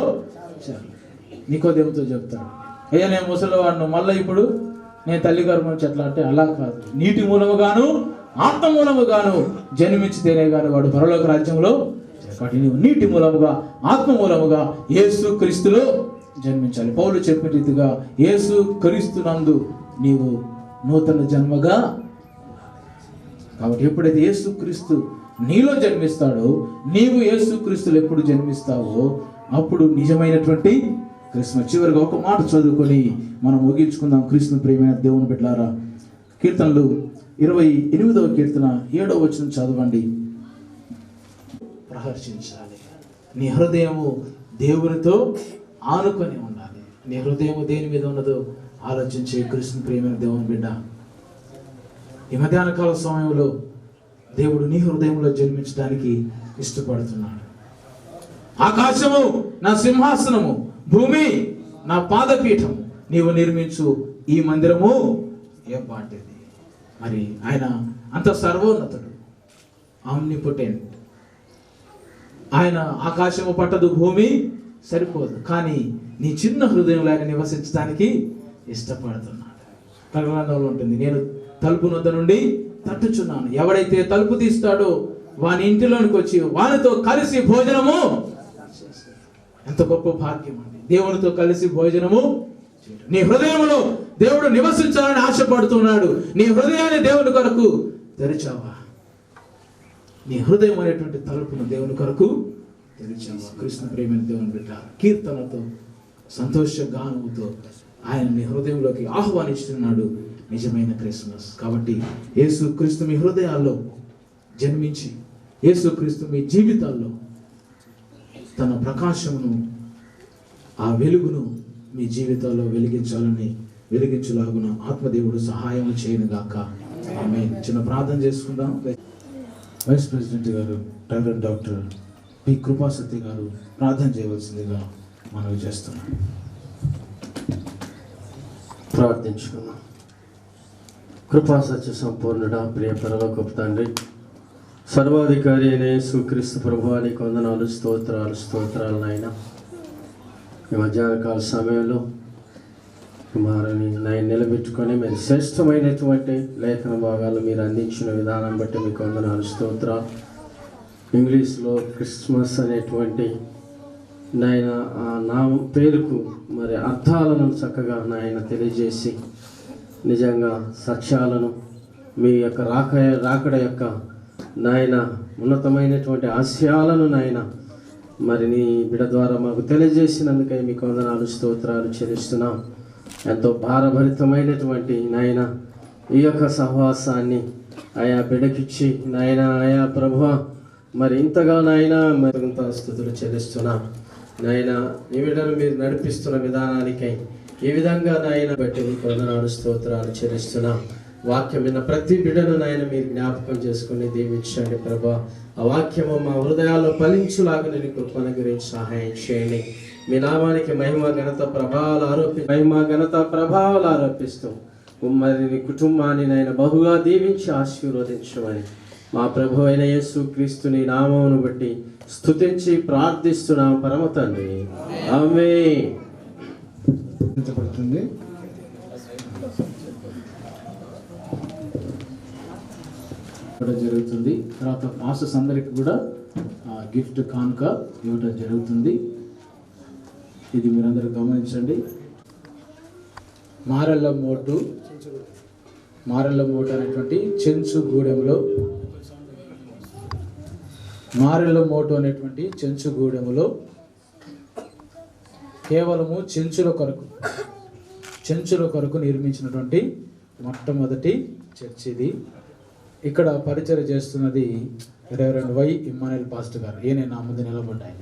నికోదేముతో చెప్తాడు, అయ్యా నేను ముసలివాడును, మళ్ళీ ఇప్పుడు నేను తల్లి గర్భం నుంచి ఎట్లా అంటే, అలా కాదు, నీటి మూలముగాను ఆత్మ మూలముగాను జన్మించితేనే కానీ వాడు పరలోక రాజ్యంలో. కాబట్టి నీవు నీటి మూలముగా ఆత్మ మూలముగా యేసు క్రీస్తులో జన్మించాలి. పౌలు చెప్పిన రీతిగా యేసు క్రీస్తునందు నీవు నూతన జన్మగా. కాబట్టి ఎప్పుడైతే యేసు క్రీస్తు నీలో జన్మిస్తాడో, నీవు యేసు క్రీస్తులు ఎప్పుడు జన్మిస్తావో అప్పుడు నిజమైనటువంటి క్రిస్మస్. చివరిగా ఒక మాట చదువుకొని మనం ముగించుకుందాం. క్రీస్తు ప్రియమైన దేవుని బిడ్డలారా, కీర్తనలు 28వ కీర్తన 7వ వచనం చదవండి. ప్రహర్షించాలి. నీ హృదయము దేవునితో ఆనుకొని ఉండాలి. నీ హృదయము దేని మీద ఉన్నదో ఆలోచించే కృష్ణ ప్రియమైన దేవుని బిడ్డ, ఈ మధ్యాహ్న కాల సమయంలో దేవుడు నీ హృదయంలో జన్మించడానికి ఇష్టపడుతున్నాడు. ఆకాశము నా సింహాసనము, భూమి నా పాదపీఠము, నీవు నిర్మించు ఈ మందిరము ఏ పాటిది. మరి ఆయన అంత సర్వోన్నతుడు, ఆమ్నిపోటెంట్. ఆయన ఆకాశము పట్టదు, భూమి సరిపోదు, కానీ నీ చిన్న హృదయంలో ఆయన నివసించడానికి ఇష్టపడుతున్నాడు. ప్రకటనలో ఉంటుంది, నేను తలుపు నొద్ద నుండి తట్టుచున్నాను, ఎవడైతే తలుపు తీస్తాడో వాని ఇంటిలోనికి వచ్చి వానితో కలిసి భోజనము. ఎంత గొప్ప భాగ్యం అండి, దేవునితో కలిసి భోజనము. నీ హృదయంలో దేవుడు నివసించాలని ఆశపడుతున్నాడు. నీ హృదయాన్ని దేవుని కొరకు తెరిచావా? నీ హృదయం అనేటువంటి తలుపును దేవుని కొరకు తెరిచావా? కృష్ణ ప్రేమైన దేవుని బిడ్డ, కీర్తనతో సంతోష గానముతో ఆయన నీ హృదయంలోకి ఆహ్వానిస్తున్నాడు నిజమైన క్రిస్మస్. కాబట్టి యేసు క్రీస్తు మీ హృదయాల్లో జన్మించి, యేసు క్రీస్తు మీ జీవితాల్లో తన ప్రకాశమును, ఆ వెలుగును మీ జీవితాల్లో వెలిగించులాగున ఆత్మదేవుడు సహాయం చేయనుగాక. ఆమేన్. చిన్న ప్రార్థన చేసుకుందాం. వైస్ ప్రెసిడెంట్ గారు రెవరెండ్ డాక్టర్ పి కృపాసత్య గారు ప్రార్థన చేయవలసిందిగా మనవి చేస్తున్నాం. ప్రార్థించుకున్నాం. కృపా సత్య సంపూర్ణుడా, ప్రియ పరలోకపు తండ్రి, సర్వాధికారి అయిన యేసుక్రీస్తు ప్రభువానికి వందనాలు, స్తోత్రాలు నాయన. ఈ మధ్యాహ్న కాల సమయంలో కుమారుని నాయన నిలబెట్టుకొని మీరు శ్రేష్టమైనటువంటి లేఖన భాగాలు మీరు అందించిన విధానం బట్టి మీకు వందనాలు, స్తోత్రాలు. ఇంగ్లీష్లో క్రిస్మస్ అనేటువంటి నాయన ఆ నామ పేరుకు మరి అర్థాలను చక్కగా నాయన తెలియజేసి నిజంగా సత్యాలను మీ యొక్క రాకడ యొక్క నాయన ఉన్నతమైనటువంటి ఆశయాలను నాయన మరి నీ బిడ్డ ద్వారా మాకు తెలియజేసినందుకై మీకు వందనాలు, స్తోత్రాలు చెల్లిస్తున్నాం. ఎంతో భారభరితమైనటువంటి నాయన ఈ యొక్క సహవాసాన్ని ఆయా బిడ్డకిచ్చి నాయన ఆయా ప్రభువా మరి ఇంతగా నాయన మరింత స్తుతులు చెల్లిస్తున్నాం. నాయన ఈ బిడ్డను మీరు నడిపిస్తున్న విధానానికై ఈ విధంగా నాయన బట్టి మీకు వందనాలు, స్తోత్రాలు చెల్లిస్తున్నాం. వాక్యం విన్న ప్రతి బిడ్డను నాయన మీరు జ్ఞాపకం చేసుకుని దీవించండి ప్రభా. ఆ వాక్యము మా హృదయాల్లో ఫలించులాగా నేను కృపను గురించి సహాయం చేయండి. మీ నామానికి మహిమ ఘనత ప్రభావాలు ఆరోపిస్తూ మరి నీ కుటుంబాన్ని నాయన బహుగా దీవించి ఆశీర్వదించమని మా ప్రభు అయిన యేసుక్రీస్తుని నామమును బట్టి స్తుతించి ప్రార్థిస్తున్నాం పరమ తండ్రి, ఆమేన్. జరుగుతుంది. తర్వాత మాస్టర్స్ అందరికి కూడా గిఫ్ట్ కానుక ఇవ్వడం జరుగుతుంది. ఇది మీరందరూ గమనించండి. మారెళ్ళ మోటు అనేటువంటి చెంచుగూడెంలో కేవలము చెంచుల కొరకు నిర్మించినటువంటి మొట్టమొదటి చర్చ్ ఇది. ఇక్కడ పరిచయం చేస్తున్నది రెవరెండ్ వై ఇమ్మానుయల్ పాస్టర్ గారు. ఈయన నా ముందు నిలబడ్డాయి.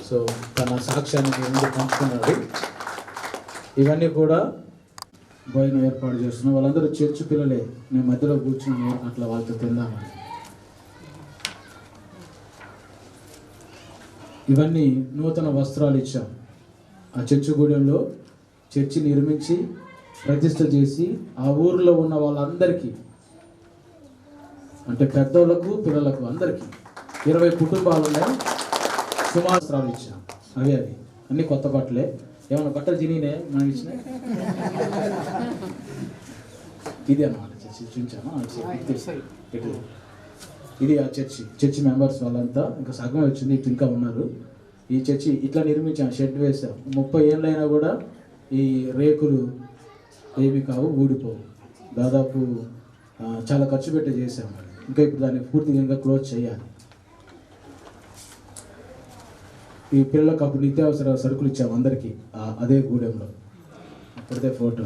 సో తన సాక్ష్యాన్ని మీ ముందు పంచుకున్నాడు. ఇవన్నీ కూడా భోజనం ఏర్పాటు చేస్తున్నాం. వాళ్ళందరూ చర్చ్ పిల్లలే. మేము మధ్యలో కూర్చుని అట్లా వాళ్ళతో తిందామని. ఇవన్నీ నూతన వస్త్రాలు ఇచ్చాం. ఆ చర్చిగూడెంలో చర్చి నిర్మించి ప్రతిష్ట చేసి ఆ ఊరిలో ఉన్న వాళ్ళందరికీ, అంటే పెద్దోళ్ళకు పిల్లలకు అందరికీ 20 కుటుంబాలు ఉన్నాయి. సుమారు ఇచ్చాం. అవి అన్ని కొత్త బట్టలే. ఏమైనా బట్టలు తినే మనం ఇచ్చిన ఇది అన్నమాట చర్చి చూపించామా. ఇది ఆ చర్చి మెంబర్స్ వాళ్ళంతా. ఇంకా సగం వచ్చింది, ఇటు ఇంకా ఉన్నారు. ఈ చర్చి ఇట్లా నిర్మించాం, షెడ్ వేసాం. 30 ఏళ్ళైనా కూడా ఈ రేకులు ఏమి కావు, ఊడిపోవు. దాదాపు చాలా ఖర్చు పెట్టి చేసాం. ఇంకా ఇప్పుడు దాన్ని పూర్తిగా ఇంకా క్లోజ్ చేయాలి. ఈ పిల్లలకు అప్పుడు నిత్యావసర సరుకులు ఇచ్చాము అందరికీ అదే గూడెంలో. అప్పుడే ఫోటో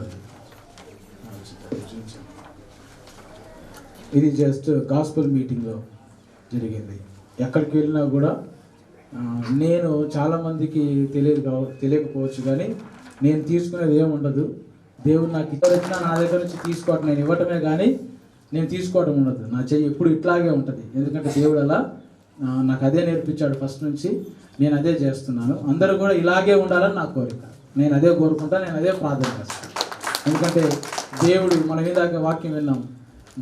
ఇది జస్ట్ గాస్పల్ మీటింగ్లో జరిగింది. ఎక్కడికి వెళ్ళినా కూడా నేను చాలామందికి తెలియకపోవచ్చు, కానీ నేను తీసుకునేది ఏముండదు. దేవుడు నాకు ఇచ్చినా నా దగ్గర నుంచి తీసుకోవటం, నేను ఇవ్వటమే కానీ నేను తీసుకోవటం ఉండదు. నా చెయ్యి ఎప్పుడు ఇట్లాగే ఉంటుంది. ఎందుకంటే దేవుడు అలా నాకు అదే నేర్పించాడు ఫస్ట్ నుంచి. నేను అదే చేస్తున్నాను. అందరూ కూడా ఇలాగే ఉండాలని నా కోరిక. నేను అదే కోరుకుంటా, నేను అదే ప్రార్థన చేస్తాను. ఎందుకంటే దేవుడు, మనం ఇందాక వాక్యం విన్నాం,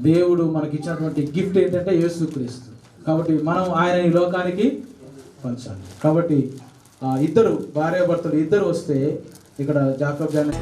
దేవుడు మనకి ఇచ్చినటువంటి గిఫ్ట్ ఏంటంటే యేసుక్రీస్తు. కాబట్టి మనం ఆయన ఈ లోకానికి పంచాలి. కాబట్టి ఇద్దరు భార్యాభర్తలు ఇద్దరు వస్తే ఇక్కడ జాకబ్ జాన్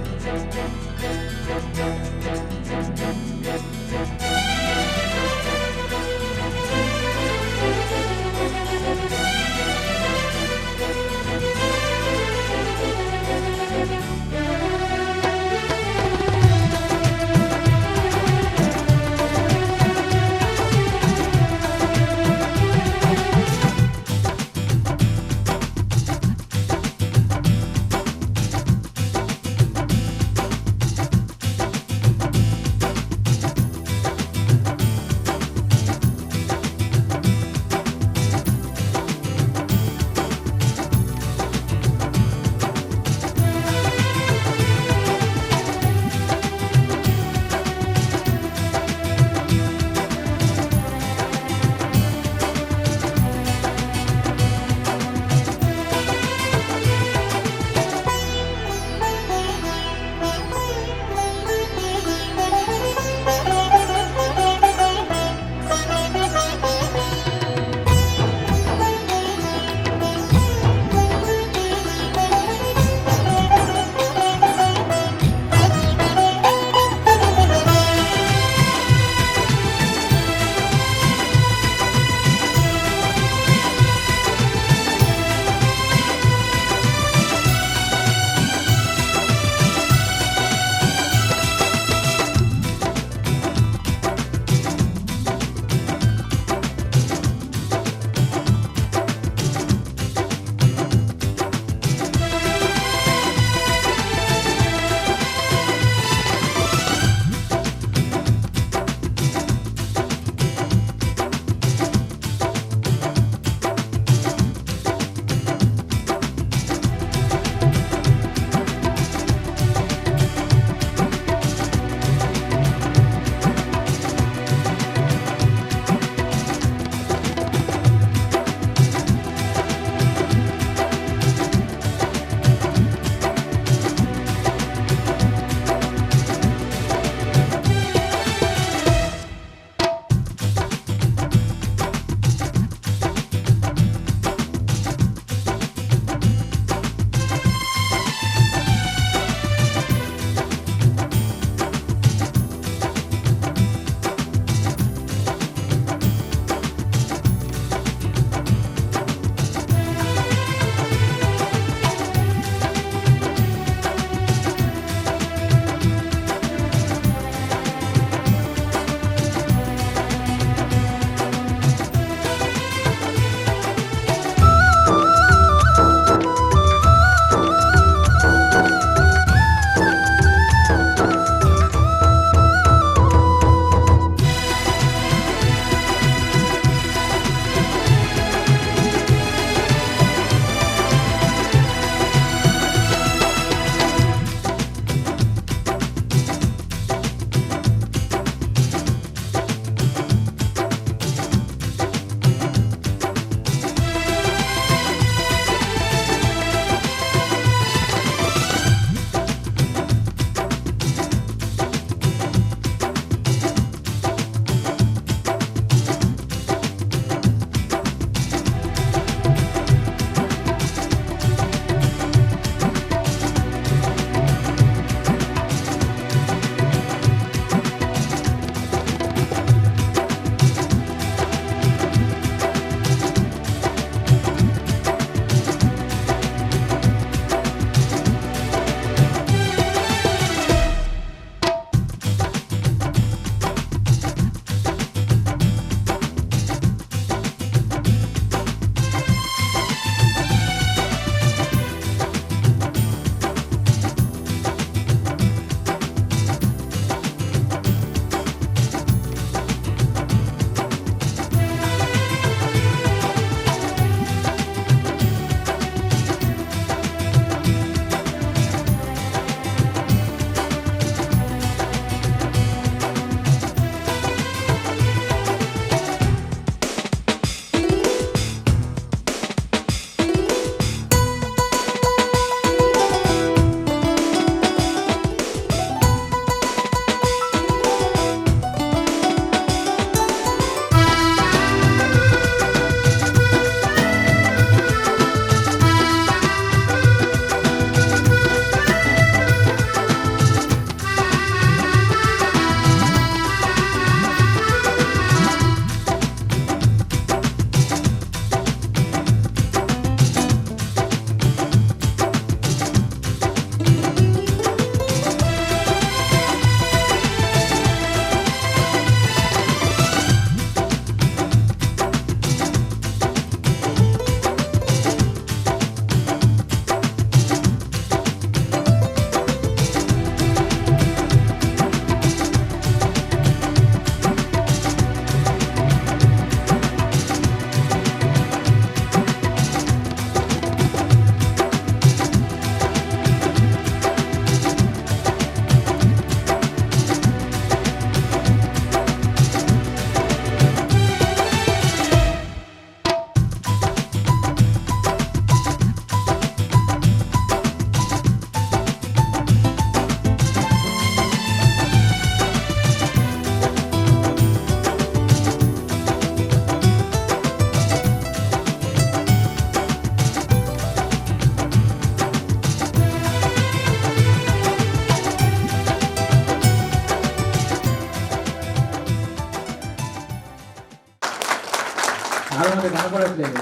కనపడట్లేదు.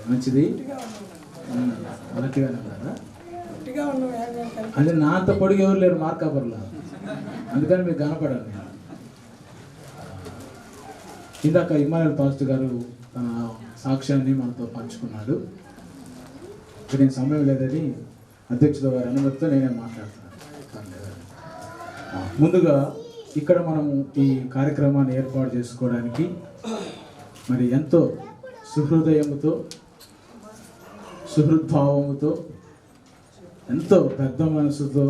మంచిది, గట్టిగానే ఉన్నారా? అంటే నా అంత పొడిగి ఎవరు లేరు మార్కాపురంలో, అందుకని మీకు కనపడాలి. నేను ఇందాక ఇమ్మానుయేల్ పాస్టర్ గారు సాక్ష్యాన్ని మనతో పంచుకున్నాడు. ఇప్పుడు నేను సమయం లేదని అధ్యక్షుడు గారి అనుమతితో నేనే మాట్లాడుతున్నాను. ముందుగా ఇక్కడ మనము ఈ కార్యక్రమాన్ని ఏర్పాటు చేసుకోవడానికి మరి ఎంతో సుహృదయముతో, సుహృద్భావముతో, ఎంతో పెద్ద మనసుతో,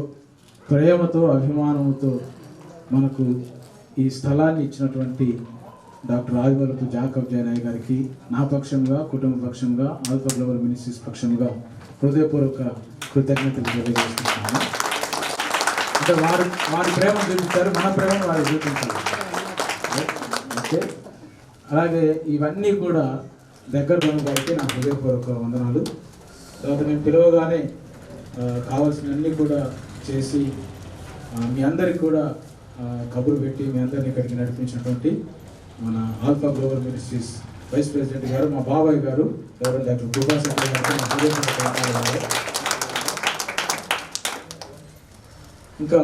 ప్రేమతో, అభిమానముతో మనకు ఈ స్థలాన్ని ఇచ్చినటువంటి డాక్టర్ ఆదివరపు జాకబ్ జయనాయ్ గారికి నా పక్షంగా, కుటుంబ పక్షంగా, ఆల్ఫా గ్లోబల్ మినిస్ట్రీస్ పక్షంగా హృదయపూర్వక కృతజ్ఞతలు తెలియజేస్తున్నాను. అంటే వారి ప్రేమ చూపించారు, మన ప్రేమను వారు చూపించారు. ఓకే, అలాగే ఇవన్నీ కూడా దగ్గర కొనడానికి నా హృదయపూర్వక వందనాలు. తర్వాత మేము పిలవగానే కావాల్సినవన్నీ కూడా చేసి మీ అందరికి కూడా కబురు పెట్టి మీ అందరినీ ఇక్కడికి నడిపించినటువంటి మన Alpha Global Ministries vice president గారు, మా బాబాయ్ గారు ఎవరు డాక్టర్ కృపాశంకర్ గారు, ఇంకా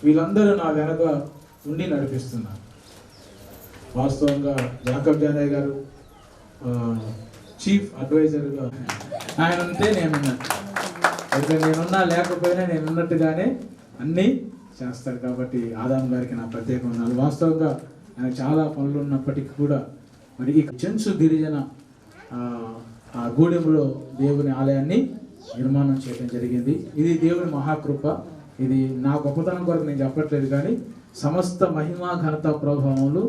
వీళ్ళందరూ నా వెనక ఉండి నడిపిస్తున్నారు. వాస్తవంగా జాకబ్ జానయ్య గారు చీఫ్ అడ్వైజర్గా ఆయన ఉంటే నేనున్నట్టు, అయితే నేనున్నా లేకపోయినా నేనున్నట్టుగానే అన్నీ చేస్తారు. కాబట్టి ఆదాం గారికి నా ప్రత్యేక వందనాలు. వాస్తవంగా ఆయన చాలా పనులు ఉన్నప్పటికీ కూడా మరి ఈ చెంచు గిరిజన ఆ గూడెంలో దేవుని ఆలయాన్ని నిర్మాణం చేయడం జరిగింది. ఇది దేవుని మహాకృప. ఇది నా గొప్పతనం కొరకు నేను చెప్పట్లేదు, కానీ సమస్త మహిమా ఘనత ప్రభావములు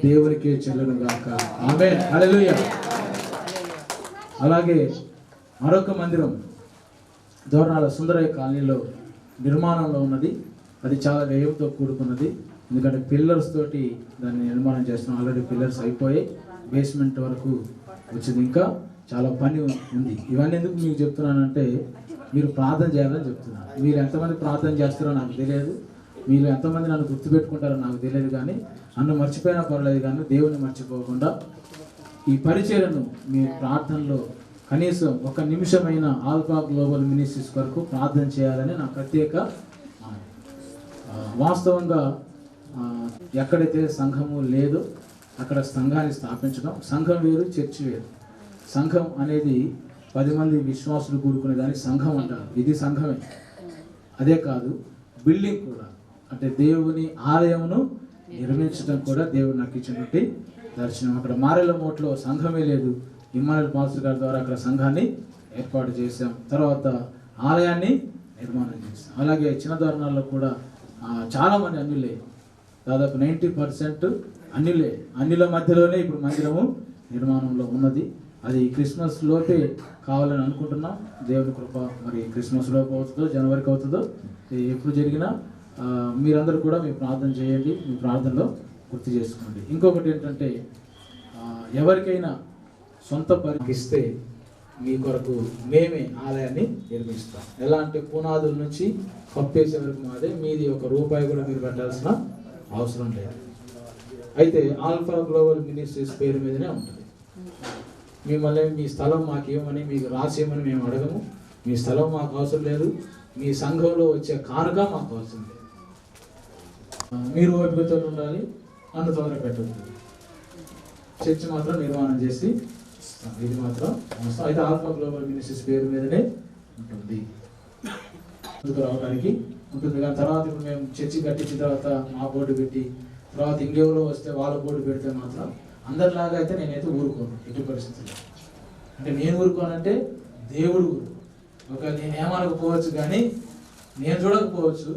దేవునికే చెల్లును గాక. ఆమేన్, హల్లెలూయా. అలాగే మరొక మందిరం దోర్నాల సుందరయ్య కాలనీలో నిర్మాణంలో ఉన్నది. అది చాలా వ్యయంతో కూడుకున్నది, ఎందుకంటే పిల్లర్స్ తోటి దాన్ని నిర్మాణం చేస్తున్నాం. ఆల్రెడీ పిల్లర్స్ అయిపోయి బేస్మెంట్ వరకు వచ్చింది, ఇంకా చాలా పని ఉంది. ఇవన్నీ ఎందుకు మీకు చెప్తున్నానంటే మీరు ప్రార్థన చేయాలని చెప్తున్నాను. మీరు ఎంతమంది ప్రార్థన చేస్తారో నాకు తెలియదు, మీరు ఎంతమంది నన్ను గుర్తుపెట్టుకుంటారో నాకు తెలియదు, కానీ నన్ను మర్చిపోయినా పర్లేదు, కానీ దేవుని మర్చిపోకుండా ఈ పరిచర్యను మీ ప్రార్థనలో కనీసం 1 నిమిషమైన ఆల్ఫా గ్లోబల్ మినిస్ట్రీస్ కొరకు ప్రార్థన చేయాలని నా ప్రత్యేక. వాస్తవంగా ఎక్కడైతే సంఘము లేదో అక్కడ సంఘాన్ని స్థాపించడం. సంఘం వేరు, చర్చి వేరు. సంఘం అనేది 10 మంది విశ్వాసులు కూడుకునే దాన్ని సంఘం అంటారు. ఇది సంఘమే. అదే కాదు, బిల్డింగ్ కూడా, అంటే దేవుని ఆలయమును నిర్మించడం కూడా దేవుడు నాకు ఇచ్చినటువంటి దర్శనం. అక్కడ మారెల మోట్లో సంఘమే లేదు, ఇమ్మానుయేల్ పాస్టర్ గారి ద్వారా అక్కడ సంఘాన్ని ఏర్పాటు చేశాం. తర్వాత ఆలయాన్ని నిర్మాణం చేశాం. అలాగే చిన్న దోరణాల్లో కూడా చాలామంది అన్యులే, దాదాపు 90% అన్యులే. అన్యుల మధ్యలోనే ఇప్పుడు మందిరము నిర్మాణంలో ఉన్నది. అది క్రిస్మస్ లోపే కావాలని అనుకుంటున్నాం. దేవుని కృప మరి క్రిస్మస్ లోపు అవుతుందో, జనవరికి అవుతుందో, ఎప్పుడు జరిగినా మీరందరూ కూడా మీ ప్రార్థన చేయండి, మీ ప్రార్థనలో గుర్తు చేసుకోండి. ఇంకొకటి ఏంటంటే, ఎవరికైనా సొంత పరిగిస్తే మీ కొరకు మేమే ఆలయాన్ని నిర్మిస్తాం. ఎలాంటి పునాదుల నుంచి కప్పేసే వరకు మాదే, మీది 1 రూపాయి కూడా మీరు పెట్టాల్సిన అవసరం లేదు. అయితే ఆల్ఫా గ్లోబల్ మినిస్ట్రీస్ పేరు మీదనే ఉంటుంది. మిమ్మల్ని మీ స్థలం మాకు ఇవ్వమని, మీకు రాసేయమని మేము అడగము. మీ స్థలం మాకు అవసరం లేదు, మీ సంఘంలో వచ్చే కానుక మాకు అవసరం లేదు. మీరు ఓపికతో ఉండాలి, నన్ను తొందర పెట్టద్దు. చర్చ్ మాత్రం నిర్మాణం చేసి ఇది మాత్రం అవసరం. అయితే ఆల్ఫా గ్లోబల్ మినిస్ట్రీస్ పేరు మీదనే ఉంటుంది, రావడానికి ఉంటుంది. కానీ తర్వాత ఇప్పుడు మేము చర్చి కట్టించిన తర్వాత మా బోర్డు పెట్టి, తర్వాత ఇంకెవరో వస్తే వాళ్ళ బోర్డు పెడితే మాత్రం అందరిలాగా అయితే నేనైతే ఊరుకోను ఎట్టి పరిస్థితుల్లో. అంటే నేను ఊరుకోనంటే దేవుడు ఒకవేళ నేనేమనకపోవచ్చు, కానీ నేను చూడకపోవచ్చు,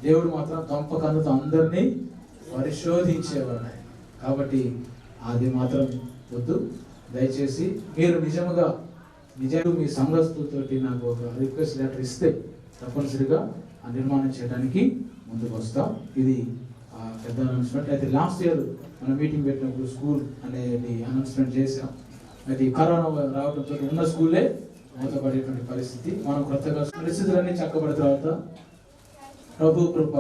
దేవుడు మాత్రం గంప కన్నుతో అందరినీ పరిశోధించేవాడు. కాబట్టి అది మాత్రం వద్దు. దయచేసి మీరు నిజంగా మీ సంఘస్థులతోటి నాకు ఒక రిక్వెస్ట్ లెటర్ ఇస్తే తప్పనిసరిగా ఆ నిర్మాణం చేయడానికి ముందుకు వస్తాం. ఇది పెద్ద అనౌన్స్మెంట్. అయితే లాస్ట్ ఇయర్ మనం మీటింగ్ పెట్టినప్పుడు స్కూల్ అనేది అనౌన్స్మెంట్ చేసాం. అయితే కరోనా రావడంతో ఉన్న స్కూలే మూతపడేటువంటి పరిస్థితి. మనం కొత్తగా పరిస్థితులన్నీ చక్కబడిన తర్వాత ప్రభు కృప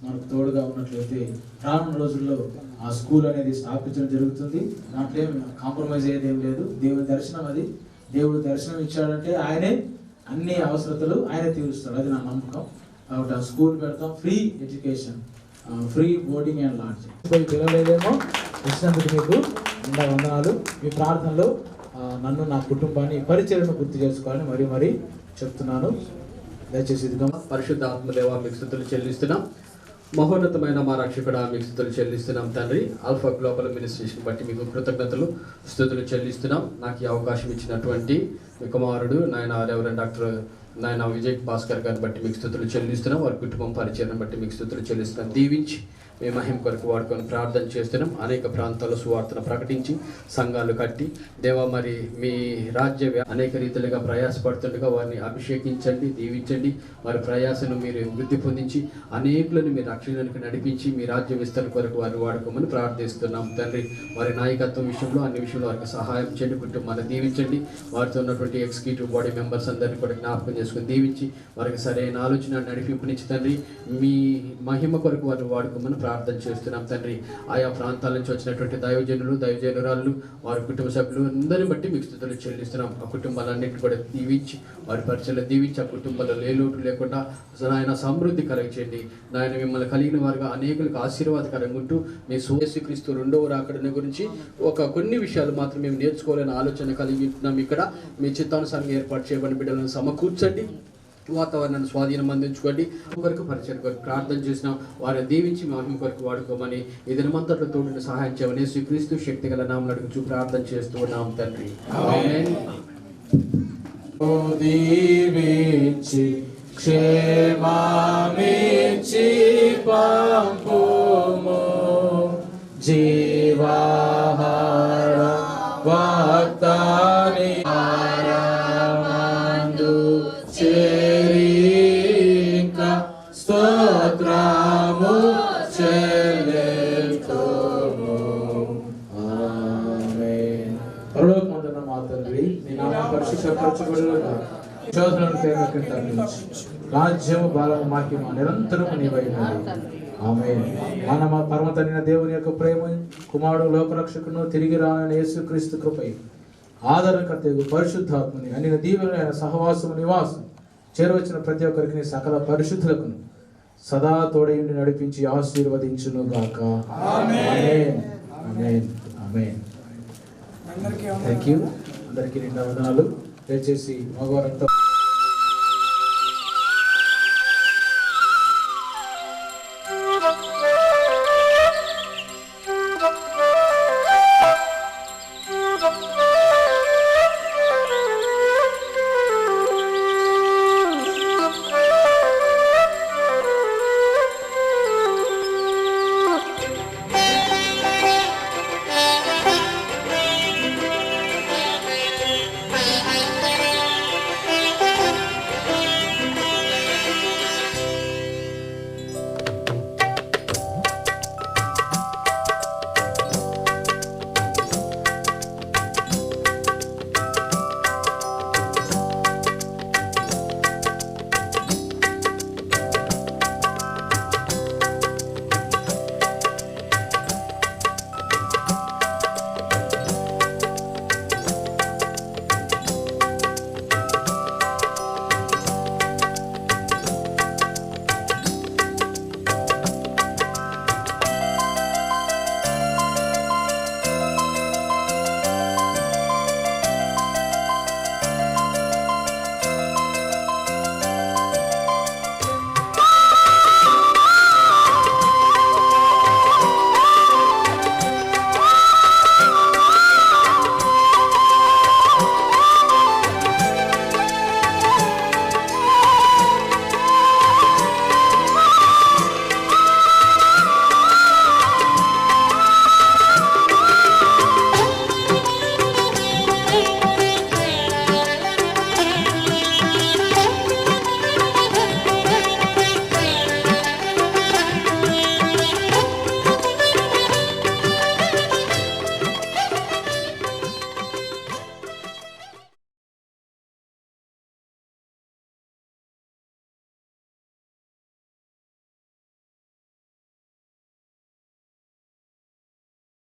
మనకు తోడుగా ఉన్నట్లయితే రానున్న రోజుల్లో ఆ స్కూల్ అనేది స్థాపించడం జరుగుతుంది. దాంట్లో ఏమి కాంప్రమైజ్ అయ్యేది ఏం లేదు. దేవుని దర్శనం అది. దేవుడు దర్శనం ఇచ్చాడంటే ఆయనే అన్ని అవసరతలు ఆయనే తీరుస్తాడు. అది నా నమ్మకం. కాబట్టి ఆ స్కూల్ పెడతాం. Free education, free boarding and lodge. పిలవలేదేమో, వచ్చినందుకు మీకు నిండా వందనాలు. మీ ప్రార్థనలో నన్ను, నా కుటుంబాన్ని, పరిచర్యను గుర్తు చేసుకోవాలని మరీ మరీ చెప్తున్నాను. దయచేసి పరిశుద్ధ ఆత్మదేవ మీకు స్తుతులు చెల్లిస్తున్నాం. మహోన్నతమైన మా రక్షకుడా మీకు స్తుతులు చెల్లిస్తున్నాం తండ్రి. ఆల్ఫా గ్లోబల్ మినిస్ట్రేషన్ బట్టి మీకు కృతజ్ఞతలు స్తుతులు చెల్లిస్తున్నాం. నాకు ఈ అవకాశం ఇచ్చినటువంటి మీ కుమారుడు నాయన రెవరెండ్ డాక్టర్ నాయన విజయ్ భాస్కర్ గారిని బట్టి మీకు స్తుతులు చెల్లిస్తున్నాం. వారి కుటుంబం పరిచయం బట్టి మీకు స్తుతులు చెల్లిస్తున్నాం. దీవించి మీ మహిమ కొరకు వాడుకొని ప్రార్థన చేస్తున్నాం. అనేక ప్రాంతాల్లో సువార్తను ప్రకటించి సంఘాలు కట్టి దేవా మరి మీ రాజ్య అనేక రీతిలుగా ప్రయాసపడుతుండగా వారిని అభిషేకించండి, దీవించండి. వారి ప్రయాసను మీరు వృద్ధి పొందించి అనేకులను మీ రక్షణకు నడిపించి మీ రాజ్య విస్తరణ కొరకు వారిని వాడుకోమని ప్రార్థిస్తున్నాం తండ్రి. వారి నాయకత్వం విషయంలో అన్ని విషయంలో వారికి సహాయం చేయండి. కుటుంబాన్ని దీవించండి. వారితో ఉన్నటువంటి ఎగ్జిక్యూటివ్ బాడీ మెంబర్స్ అందరినీ కూడా జ్ఞాపకం చేసుకుని దీవించి వారికి సరైన ఆలోచన నడిపింపునిచ్చి తండ్రి మీ మహిమ కొరకు వారిని వాడుకోమని ప్రార్థన చేస్తున్నాం తండ్రి. ఆయా ప్రాంతాల నుంచి వచ్చినటువంటి దైవజనులు, దైవజనురాలు, వారి కుటుంబ సభ్యులు అందరిని బట్టి మీకు స్తుతులు చెల్లిస్తున్నాం. ఆ కుటుంబాలన్నింటినీ కూడా దీవించి వారి పరిచయలు దీవించి ఆ కుటుంబంలో లేలోటు లేకుండా ఆయన సమృద్ధి కలగచేయండి. నాయన మిమ్మల్ని కలిగిన వారుగా అనేకులకు ఆశీర్వాదకరంగా ఉంటూ మీ యేసుక్రీస్తు రెండవ రాకడ గురించి కొన్ని విషయాలు మాత్రం మేము నేర్చుకోవాలని ఆలోచన కలిగి ఉంటున్నాం. ఇక్కడ మీ చిత్తానుసారంగా ఏర్పాటు చేయబడిన బిడ్డలను సమకూర్చండి. వాతావరణాన్ని స్వాధీనం అందించుకోండి. కొరకు పరిచయం కొరకు ప్రార్థన చేసినాం. వారిని దీవించి మహిమ కొరకు వాడుకోమని ఈ దినమంతట్లో తోడుని సహాయం చేయమని యేసుక్రీస్తు శక్తి గల నామమున అడుగుచు ప్రార్థన చేస్తూ ఉన్నాం తండ్రి. ఆమేన్. దీవించి క్షేమమిచ్చి పంపుము జీవాహార వాగ్దాని స్తోత్రము చెల్లింతుము. ఆమేన్. పరలోకమందున్న మా తండ్రి, నీ నామం పరిశుద్ధపరచబడుగాక. శోధనను ప్రేమకి తగ్గించి రాజ్యము, బలము, మహిమ నిరంతరము నీవైనది. ఆమేన్. మన పరమ తండ్రి దేవుని యొక్క ప్రేమ, కుమారుడు లోకరక్షకును తిరిగి రానని యేసుక్రీస్తు కృపై ఆదరణకర్తయగు పరిశుద్ధాత్మని అన్ని దీవెనైన సహవాసము నివాసం చేరవచ్చిన ప్రతి ఒక్కరికి సకల పరిశుద్ధులకు సదా తోడయుండి నడిపించి ఆశీర్వదించును గాక. ఆమేన్. ఆమేన్. ఆమేన్. Thank you. అందరికీ నిండా వందనాలు. దయచేసి మగవారంతా